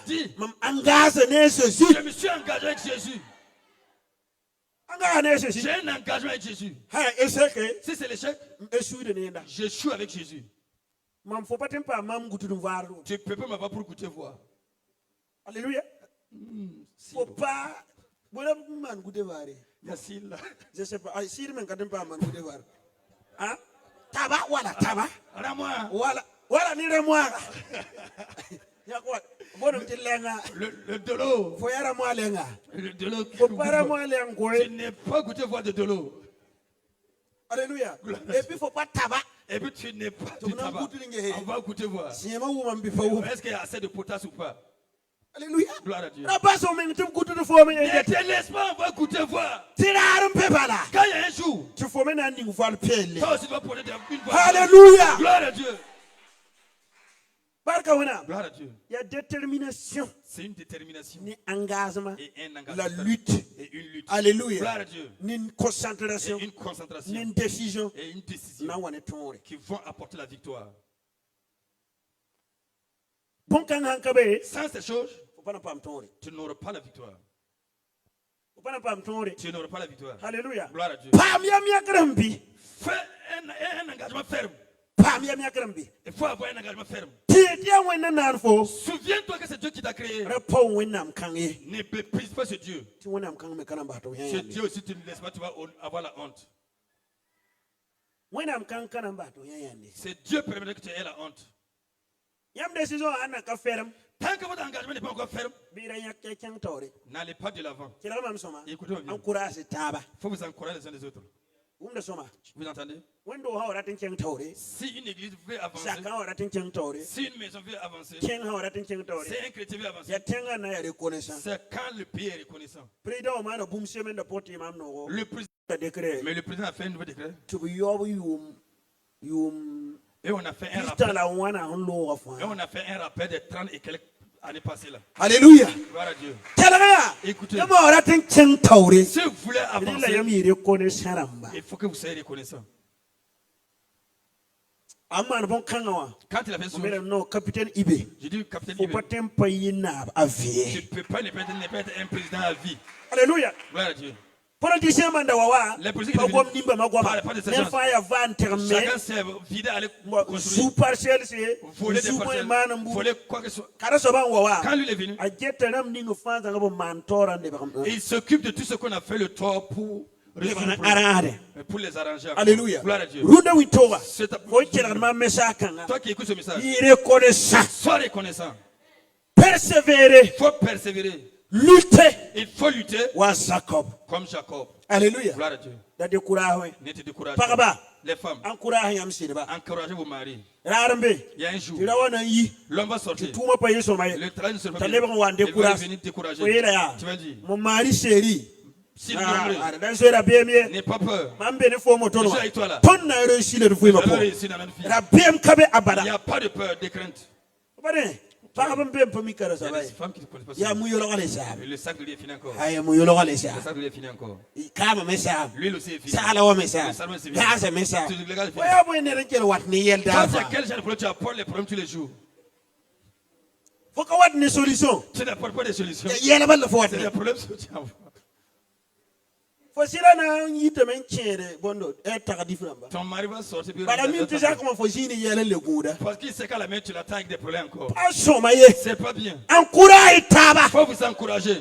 Dis, je me suis engagé avec Jésus. J'ai un engagement avec Jésus. Si c'est l'échec, je suis avec Jésus. Tu ne peux pas m'avoir pour goûter voir. Alléluia. Faut pas. Merci là. Je sais pas. Si je ne pas goûter voir. Hein? Taba, voilà, taba. Voilà, ni le moi. Le dolo. Faut y aller moi lenga. Le dolo. Faut pas moi lenga. Tu n'es pas goûté voir de dolo. Alléluia. Et puis faut pas tabac. Et puis tu n'es pas du tabac. On va goûter voir. Est-ce qu'il y a assez de potasse ou pas? Alléluia. Gloire à Dieu. Ne te laisse pas, on va goûter voir. Quand il y a un jour, toi aussi tu vas porter une voix. Alléluia. Gloire à Dieu. Gloire à Dieu. Il y a détermination. C'est une détermination. Ni engagement. Et un engagement. La lutte. Et une lutte. Alléluia. Gloire à Dieu. Ni une concentration. Et une concentration. Ni une décision. Et une décision. Qui vont apporter la victoire. Sans ces choses, tu n'auras pas la victoire. Tu n'auras pas la victoire. Alléluia. Gloire à Dieu. Fais un engagement ferme. Il faut avoir un engagement ferme. Souviens-toi que c'est Dieu qui t'a créé. Ne méprise pas ce Dieu. Ce Dieu aussi, tu ne laisses pas, tu vas avoir la honte. C'est Dieu qui permet que tu aies la honte. Tant que votre engagement n'est pas encore ferme, n'allez pas de l'avant. Écoutez-moi bien. Il faut vous encourager les uns les autres. Vous entendez? Si une église veut avancer, si une maison veut avancer, si un chrétien veut avancer, c'est quand le pays est reconnaissant. Le président, mais le président a fait un nouveau décret. Et on a fait un rappel des 30 et quelques années passées là. Alléluia. Gloire à Dieu. Écoutez. Si vous voulez avancer, il faut que vous soyez reconnaissant. Quand il a fait ça, capitaine Ibé. J'ai dit capitaine Ibé. Tu ne peux pas ne pas être un président à vie. Alléluia. Gloire à Dieu. Les politiques chacun s'est vidé à aller construire. Voler des parcelles. Voler quoi que ce soit. Quand lui est venu, il s'occupe de tout ce qu'on a fait le tort pour les arranger. Alléluia. Gloire à Dieu. Toi qui écoutes ce message, sois reconnaissant. Persévérer. Il faut persévérer. Lutter. Il faut lutter. Comme Jacob. Alléluia. Gloire à Dieu. Ne te décourage pas. Les femmes, encouragez vos maris. Il y a un jour, l'homme va sortir. Le travail ne se fait pas. Il va venir te décourager. Tu vas dire, mon mari chéri, s'il n'aie pas peur, je suis avec toi là. Il n'y a pas de peur, de crainte. Il y a des femmes qui ne connaissent pas ça. Le sac de lui est fini encore. Le sac de lui est fini encore. L'huile aussi est finie. Le salon est fini. Quand il y a quel genre de problème tu apportes les problèmes tous les jours? Tu n'apportes pas de solutions. C'est des problèmes que tu envoies. Ton mari va sortir. Parce qu'il sait qu'à la main tu l'attends avec des problèmes encore. C'est pas bien. Il faut vous encourager.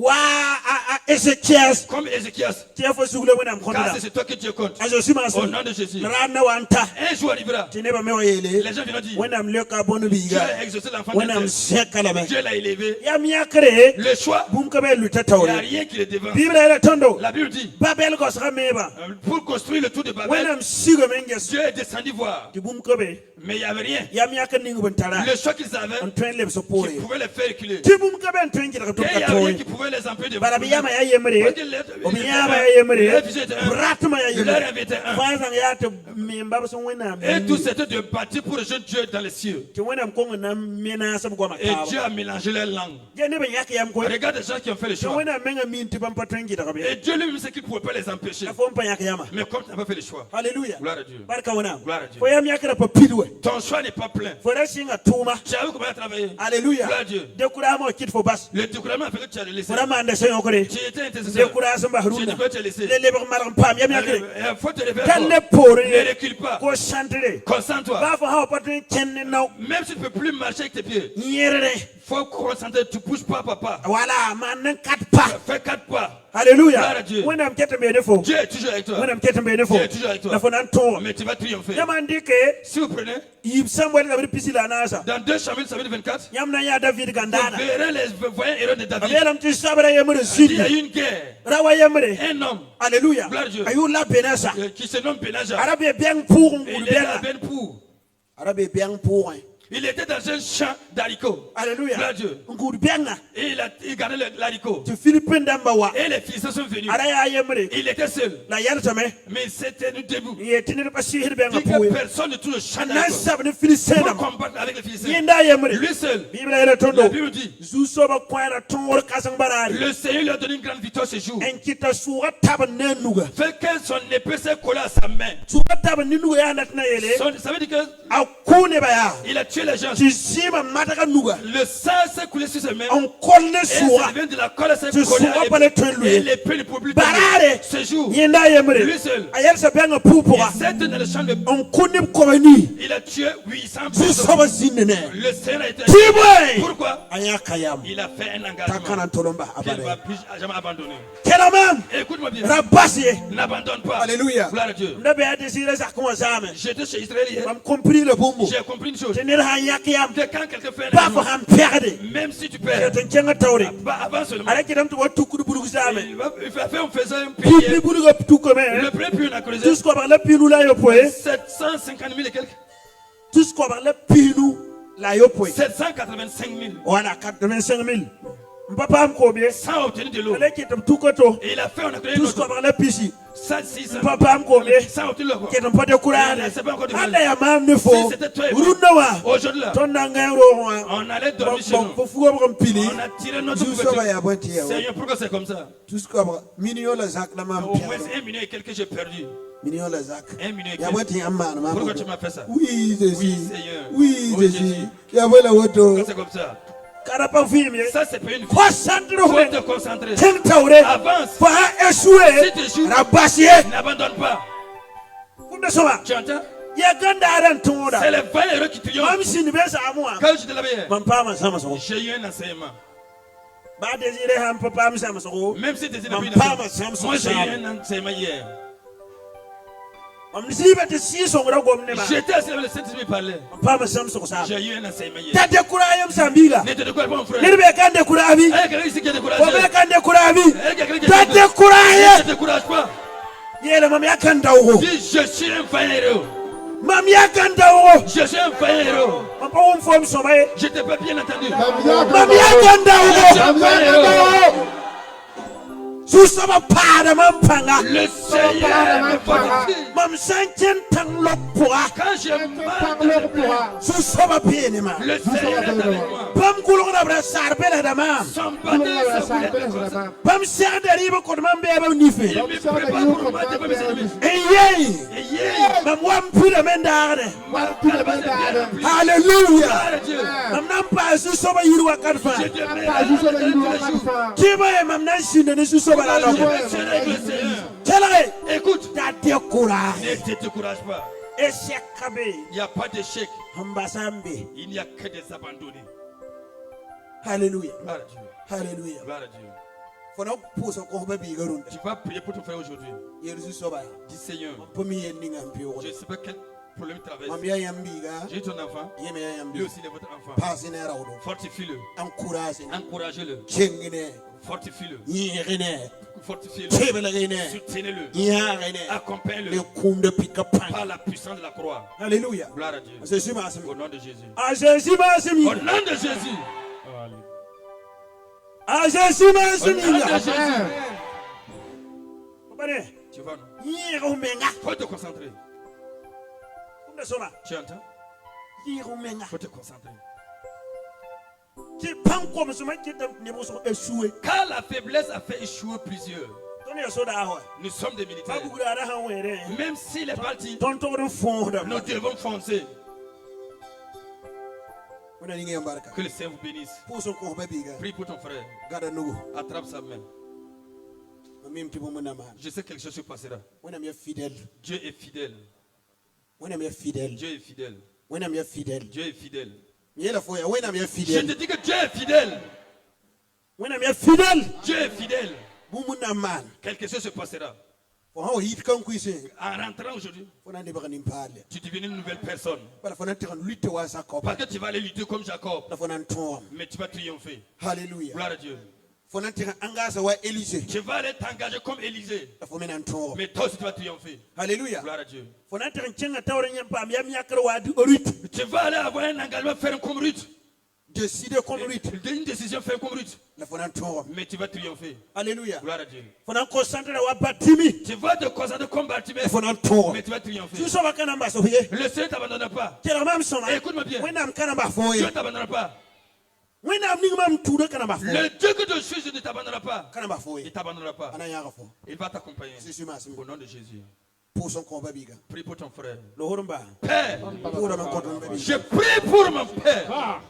Ézéchias. Comme Ézéchias. Car c'est toi que Dieu compte. Au nom de Jésus. Un jour arrivera. Les gens viendront dire Dieu a exaucé l'enfant de Dieu. Dieu l'a élevé. Le choix, il n'y a rien qui le devance. La Bible dit pour construire le tour de Babel, Dieu est descendu voir. Mais il n'y avait rien. Le choix qu'ils avaient, qui pouvait les faire reculer. Il n'y a rien qui pouvait les empêcher de et tout c'était de bâtir pour le jeune Dieu dans les cieux. Et Dieu a mélangé les langues. Regarde les gens qui ont fait le choix. Et Dieu lui-même sait qu'il ne pouvait pas les empêcher. Mais comme tu n'as pas fait le choix. Alléluia. Gloire à Dieu. Gloire à Dieu. Ton choix n'est pas plein. Tu as vu comment il a travaillé. Alléluia. Gloire à Dieu. Le découragement a fait que tu as laissé. Tu étais intercesseur. Tu dis que tu as laissé. Il faut te lever. Ne recule pas. Concentre-toi. Même si tu ne peux plus marcher avec tes pieds. Il faut concentrer. Tu ne bouges pas, papa. Voilà, fais 4 pas. Alléluia. Dieu est toujours avec toi. Dieu est toujours avec toi. Mais tu vas triompher. Si vous prenez dans 2 Samuel 24, vous verrez les voyants héros de David. Il y a eu une guerre. Un homme. Alléluia. Qui se nomme Benaja. Il est à Benpour. Il était dans un champ d'haricots. Alléluia. Gloire à Dieu. Et il gardait l'haricot. Et les Philistins sont venus. Il était seul. Mais c'était debout. Dit que personne ne touche le champ d'haricots pour combattre avec les Philistins. Lui seul. La Bible dit le Seigneur lui a donné une grande victoire ce jour. Fait que son épée s'est collée à sa main. Ça veut dire que il a tué les gens. Le sang s'est coulé sur ses mains. Et ça vient de la colle s'est collée à l'épée. Et l'épée ne pouvait plus tenir. Ce jour, lui seul, il s'est dans le champ de il a tué 800 personnes. Le Seigneur a été pourquoi? Il a fait un engagement qu'il ne va plus jamais abandonner. Écoute-moi bien. N'abandonne pas. Alléluia. Gloire à Dieu. J'étais chez Israël hier. J'ai compris une chose. Que quand quelqu'un fait un engagement, même si tu perds, avant seulement, il va faire en faisant un prière. Le premier puits on a creusé 750 000 et quelques. 785 000. Voilà, 85 000. Sans obtenir de l'eau. Et il a fait, on a créé tout ce qu'on va pisciner. 600. Sans obtenir l'eau. Qui n'ont pas de courage. C'est pas encore de si c'était toi et aujourd'hui là, on allait dormir chez nous. On a tiré notre couverture. Seigneur, pourquoi c'est comme ça? Au moins 1 million et quelques j'ai perdu. 1 million et quelques. Pourquoi tu m'as fait ça? Oui, Seigneur. Oui, Jésus. Pourquoi c'est comme ça? Ça c'est pas une vie. Faut te concentrer. Avance. Si tu joues, n'abandonne pas. Tu entends? C'est les vaillants héros qui triomphent. Quand j'étais là-bas, j'ai eu un enseignement. Même si tu désires plus d'enseignement, moi j'ai eu un enseignement hier. J'étais assis avec le Saint-Esprit parler. J'ai eu un enseignement hier. Ne te décourage pas mon frère. Il y a quelqu'un ici qui est découragé. Ne te décourage pas. Dis je suis un vaillant héros. Je suis un vaillant héros. Je t'ai pas bien entendu. Je suis un vaillant héros. Le Seigneur me fortifie. Quand je marche, le Seigneur est avec moi. Son bâton il me prépare pour battre mes ennemis. Alléluia. Écoute, ne te décourage pas. Il n'y a pas d'échec. Il n'y a que des abandonnés. Alléluia. Gloire à Dieu. Alléluia. Gloire à Dieu. Tu vas prier pour ton frère aujourd'hui. Dis Seigneur, je ne sais pas quel problème traverse. J'ai ton enfant, lui aussi il est votre enfant. Fortifie-le, encouragez-le, fortifie-le, fortifiez-le, soutenez-le, accompagnez-le par la puissance de la croix. Alléluia. Gloire à Dieu. Au nom de Jésus. Au nom de Jésus. À Jésus, au nom de Jésus. Tu vas, non? Faut te concentrer. Tu entends? Faut te concentrer. Car la faiblesse a fait échouer plusieurs. Nous sommes des militaires. Même s'il est parti, nous devons foncer. Que le Seigneur vous bénisse. Prie pour ton frère. Attrape sa main. Je sais que quelque chose se passera. Dieu est fidèle. Dieu est fidèle. Dieu est fidèle. Je te dis que Dieu est fidèle. Dieu est fidèle. Quelque chose se passera. En rentrant aujourd'hui, tu deviens une nouvelle personne. Parce que tu vas aller lutter comme Jacob. Mais tu vas triompher. Alléluia. Gloire à Dieu. Tu vas aller t'engager comme Élisée. Mais toi aussi tu vas triompher. Alléluia. Gloire à Dieu. Tu vas aller avoir un engagement ferme comme Ruth. Décider comme Ruth. Une décision ferme comme Ruth. Mais tu vas triompher. Alléluia. Gloire à Dieu. Tu vas te concentrer comme Bartimée. Mais tu vas triompher. Le Seigneur ne t'abandonnera pas. Écoute-moi bien. Dieu ne t'abandonnera pas. Le Dieu que tu suis ne t'abandonnera pas. Il ne t'abandonnera pas. Il va t'accompagner. Au nom de Jésus. Prie pour ton frère. Père, je prie pour mon père.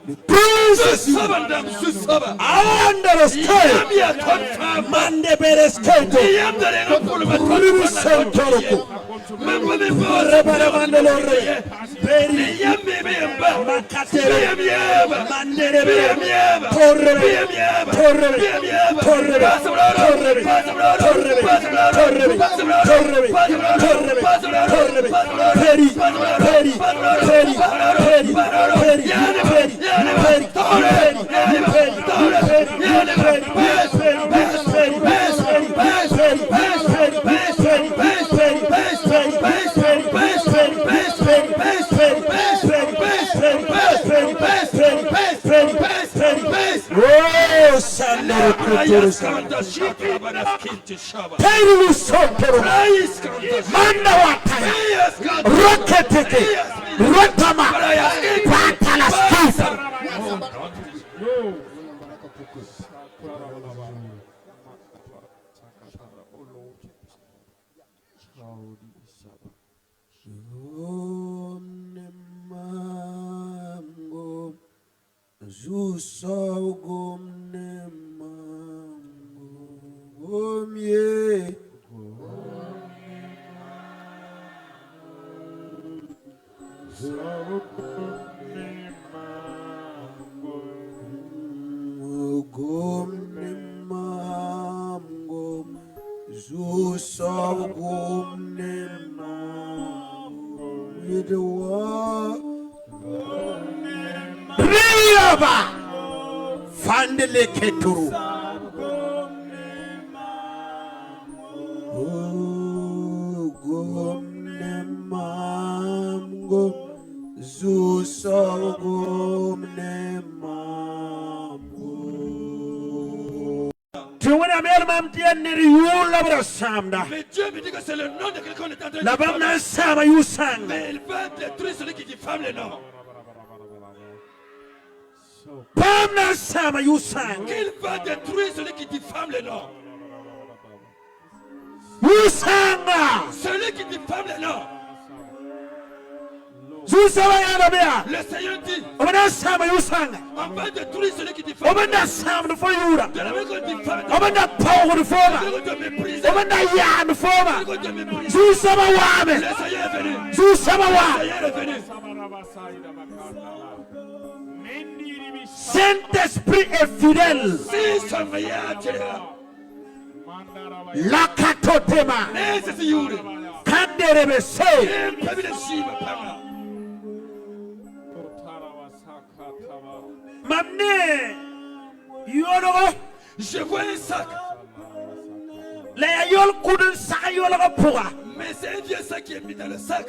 Fandele keturu. Mais Dieu me dit que c'est le nom de quelqu'un qui est en train de mais il va détruire celui qui diffame le nom. Il va détruire celui qui diffame le nom. Celui qui diffame le nom. Le Seigneur dit, on va détruire celui qui diffame. De la même qu'on diffame, on va te mépriser. Le Seigneur est venu. Le Seigneur est venu. Saint-Esprit est fidèle. Si son meilleur Dieu, Lakatotema. Kanderebese. Mamne. Yolo. Je vois un sac. La yol kudun sa yolo pour. Mais c'est un vieux sac qui est mis dans le sac.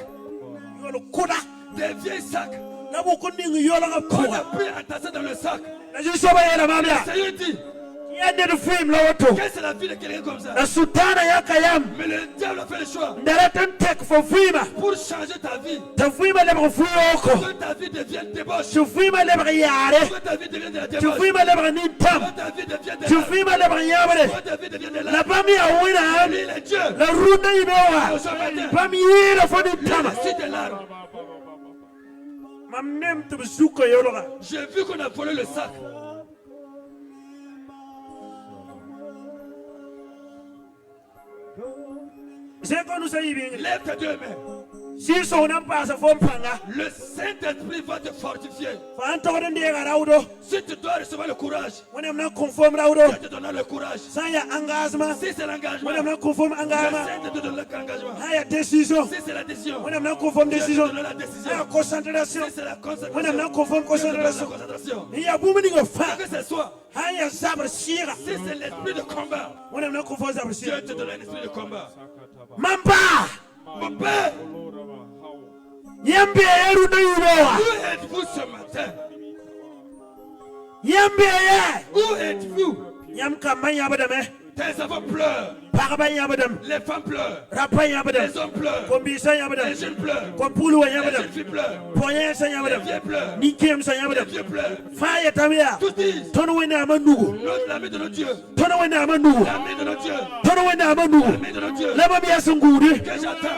Yolo kuda. Des vieux sacs. Na bukuning yolo pour. On a pu entasser dans le sac. La jusoba yela mamia. Le Seigneur dit. Qu'est-ce c'est la vie de quelqu'un comme ça? Mais le diable a fait le choix pour changer ta vie. Que ta vie devienne débauche. Que ta vie devienne de la débauche. Que ta vie devienne de la J'ai vu qu'on a volé le sac. Lève tes deux mains. Le Saint-Esprit va te fortifier. Si tu dois recevoir le courage, Dieu te donnera le courage. Si c'est l'engagement, le Saint te donne l'engagement. Si c'est la décision, Dieu te donnera la décision. Si c'est la concentration, que ce soit. Si c'est l'esprit de combat, Dieu te donne un esprit de combat. Mon père, où êtes-vous ce matin? Où êtes-vous? Tes enfants pleurent. Les femmes pleurent. Les hommes pleurent. Les jeunes pleurent. Les jeunes filles pleurent. Les vieux pleurent. Les vieux pleurent. Tous disent l'ami de nos dieux. L'ami de nos dieux. L'ami de nos dieux. Que j'attends.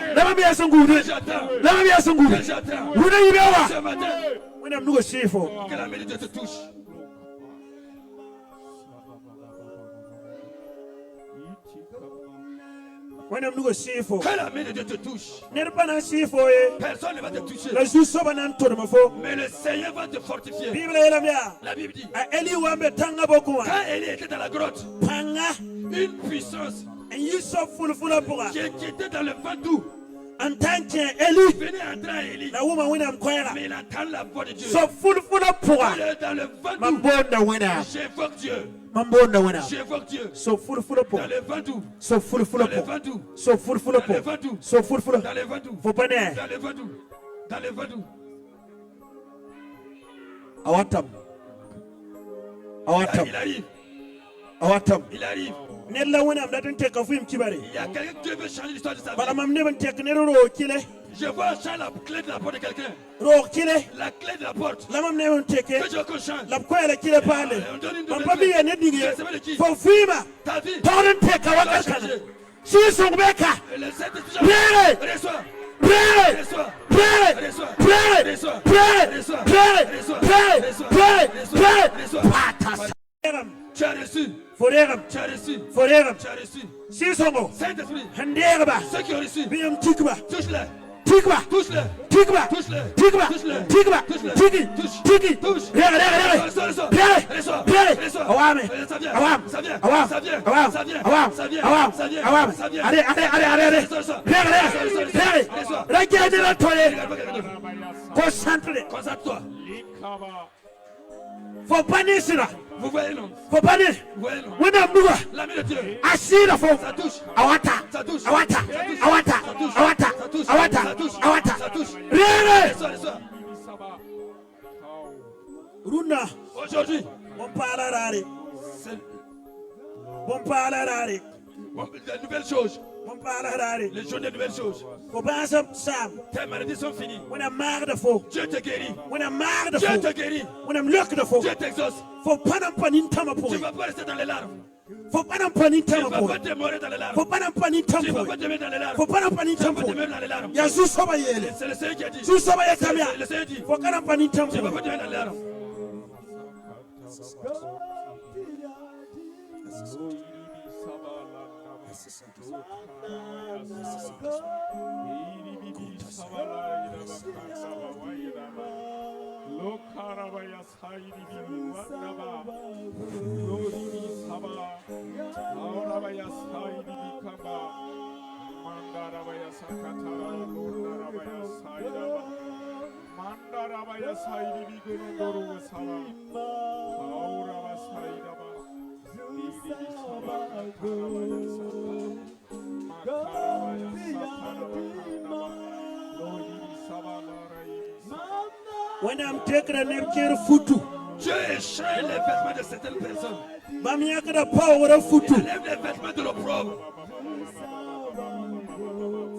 Ce matin, que la main de Dieu te touche. Que la main de Dieu te touche. Personne ne va te toucher. Mais le Seigneur va te fortifier. La Bible dit, quand Élie était dans la grotte, une puissance qui était dans le vent doux venait entrer à Élie. Mais il entend la voix de Dieu. Il est dans le vent doux. J'évoque Dieu. J'évoque Dieu. Dans le vent doux. Dans le vent doux. Dans le vent doux. Dans le vent doux. Dans le vent doux. Dans le vent doux. Il arrive. Il arrive. Il y a quelqu'un qui veut changer l'histoire de sa vie. Je vois changer la clé de la porte de quelqu'un. La clé de la porte. Que je veux qu'on change. On donne une nouvelle clé. Je sais pas de qui. Ta vie. Va changer. Et le Saint-Esprit reçois. Tu as reçu. Tu as reçu. Tu as reçu. Saint-Esprit. Ceux qui ont reçu. Touche-les. Touche-les. Concentre-toi. Faut pas nier cela. Vous voyez non? Faut pas nier. Vous voyez non? La main de Dieu. Assis la ça touche. Awata. Ça touche. Awata. Awata. Awata. Ça touche. Awata. Ça touche. Awata. Ça touche. Regarde. Runa. Aujourd'hui. On parle à rare. On parle à rare. Les nouvelles choses. On parle à rare. Les journées de nouvelles choses. Faut pas Sam. Tes maladies sont finies. On a marre de faux. Dieu te guérit. On a marre de Dieu faux. te guérit. On a marre de faux. Dieu t'exauce. Faut pas n'en tama pour. Tu ne vas pas rester dans les larmes. Faut pas n'en tama pour. Tu ne vas pour. pas te mourir dans les larmes. Faut pas n'en tama Tu ne vas pour. pas te mettre dans les larmes. Faut pas n'en Tu ne vas tama pas pour. te mettre dans les larmes. Ya Zusoba yele. C'est le Seigneur qui a dit. Zusoba ya kamia. Le Seigneur dit. Faut pas n'en tama Tu ne vas pour. pas te mettre dans les larmes. When I'm taking a name care futu. Dieu échappe les vêtements de certaines personnes. Bamiakada power of futu. Il enlève les vêtements de l'opprobre.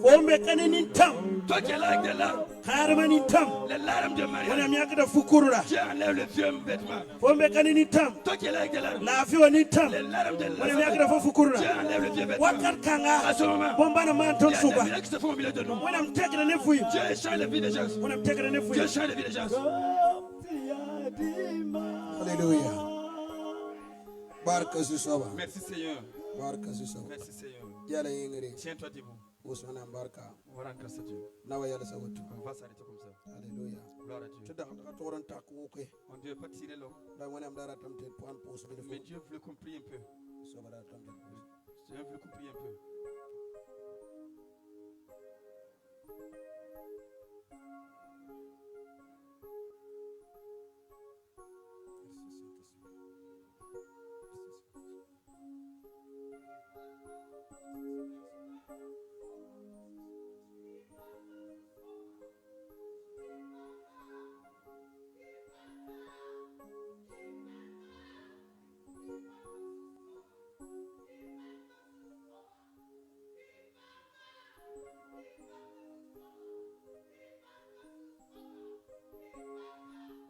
Fombe kanini tam. Toi qui es là avec des larmes. Harmani tam. Les larmes de mariage. When I'm yakada fukurura. Dieu enlève le vieux vêtement. Fombe kanini tam. Toi qui es là avec des larmes. La fioni tam. Les larmes de When I'm yakada fukurura. Dieu enlève le vieux vêtement. Wakar kanga. À ce moment, Bombana manton il y a suba. des miracles qui se font au milieu de nous. When I'm taking a name for you. Dieu échappe les vies des gens. When I'm taking a name for Dieu you. échappe les vies des gens. Hallelujah. Barka Susaba. Merci Seigneur. Barka Susaba. Merci Seigneur. Yala yengere. Tiens-toi debout. Osana barka. On va rendre grâce à Dieu. Nawa yala sawatu. On va s'arrêter comme ça. Alléluia. Gloire à Dieu. Tada toron takuke. On ne devait pas tirer l'homme. Da wona amdara tamte point pose Mais Dieu voulait qu'on prie un peu. Sobara tamte. Dieu voulait qu'on prie un peu.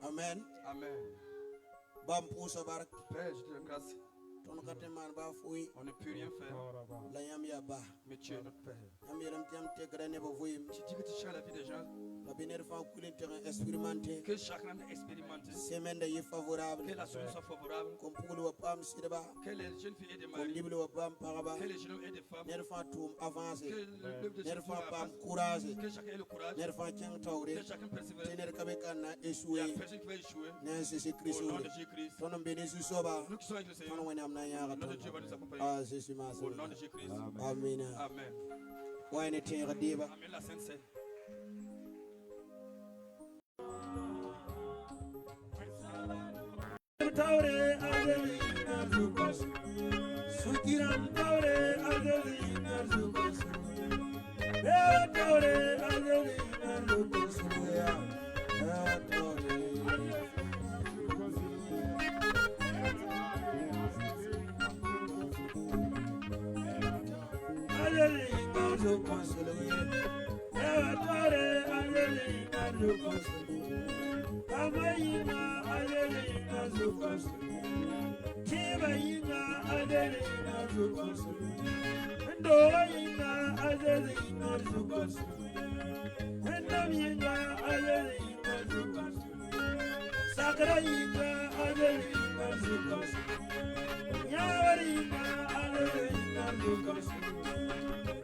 Amen. Amen. Bam pousa barak. Père, je te rends grâce. Ton kateman ba fui. On ne peut rien faire. La yam ya ba. Mais tu es notre Père. Am yaram tiam te grane ba fui. Tu dis que tu changes la vie des gens. La biner fa kulin terrain expérimenté. Que chacun a expérimenté. Semaine de favorable. Que la semaine soit favorable. Comme pour le pam sidaba. Que les jeunes filles aient des Comme maris. libre le pam paraba. Que les jeunes hommes aient des femmes. Ner fa tum avancer. Que le de Ner fa pam avance. courage. Que chacun ait le courage. Ner fa tiang taure. Que chacun persévère. Tener kabeka na Il y a échouer. personne qui va échouer. Ner Jésus Au Christ. nom de Jésus-Christ. Ton béni su soba. Nous qui sommes avec le Seigneur. Ton wena am na ya Le nom de Dieu va nous accompagner. Ah Jésus ma Au nom de Jésus-Christ. Amen. Amen. Wine terre deba. Amen. La Sainte Seine. Taure Adelina Zukos Sukiram Taure Adelina Zukos Taure Adelina Zukos Adelina Zukos Taure Adelina Zukos Amayina Adelina Zukos Kibayina Adelina Zukos Ndoyina Adelina Zukos Ndamina Adelina Zukos Sakrayina Adelina Zukos Yawarina Adelina Zukos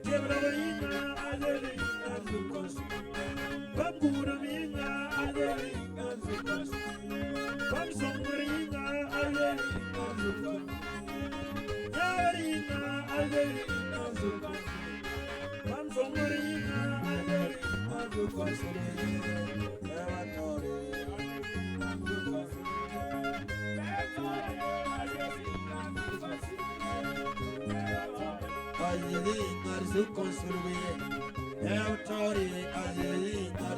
Kebrayina Adelina Zukos Bamburamina Adelina Zukos Bamsomrina Adelina Zukos Yawarina Adelina Zukos Bamsomrina Adelina Zukos Evatore Adelina Zukos Evatore Adelina Zukos Evatore Adelina Zukos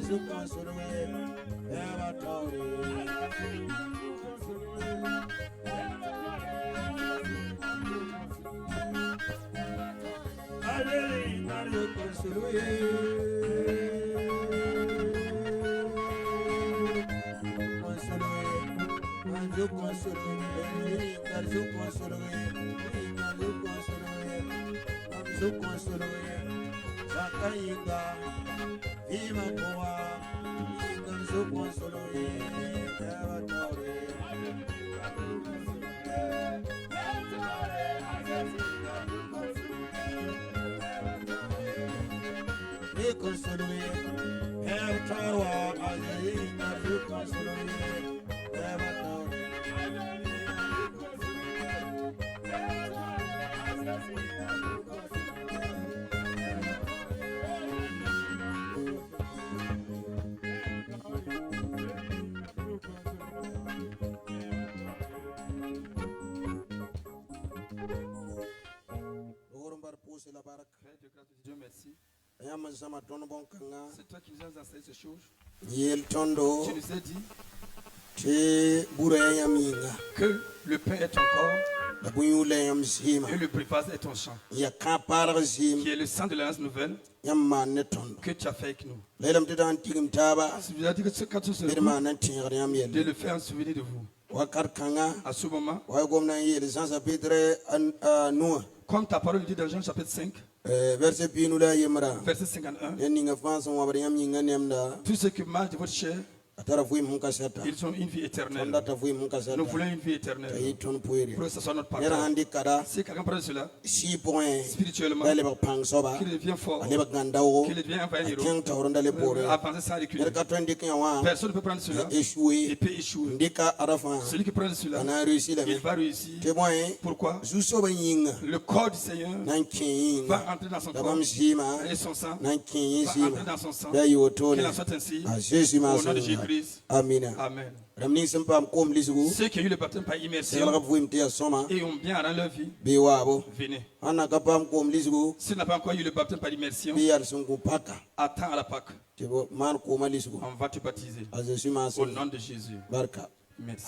Sakayinga, Vima Koa, Ingan Sukonsoloye, Evatore. Nikonsoloye, Evatarwa, Azayinga Sukonsoloye, Evatore. C'est toi qui nous as enseigné ces choses. Tu nous as dit que le pain est ton corps et le breuvage est ton champ, qui est le sang de l'alliance nouvelle que tu as fait avec nous. Si vous avez dit que quand tu seras de le faire en souvenir de vous. À ce moment, comme ta parole dit dans Jean chapitre 5, verset 51, tout ce que mange de votre chair, ils ont une vie éternelle. Nous voulons une vie éternelle. Pour que ce soit notre partage. Si quelqu'un parle de cela, spirituellement, qu'il devient fort, qu'il devient un vrai héros, avancer sans reculer. Personne ne peut prendre cela et peut échouer. Celui qui prend cela, il va réussir. Pourquoi? Le corps du Seigneur va entrer dans son corps et son sang va entrer dans son sang. Qu'il en soit ainsi au nom de Jésus. Amen. Amen. Ceux qui ont eu le baptême par immersion et ont bien rendu leur vie, venez. S'il n'a pas encore eu le baptême par immersion, attends à la Pâque. On va te baptiser au nom de Jésus. Merci.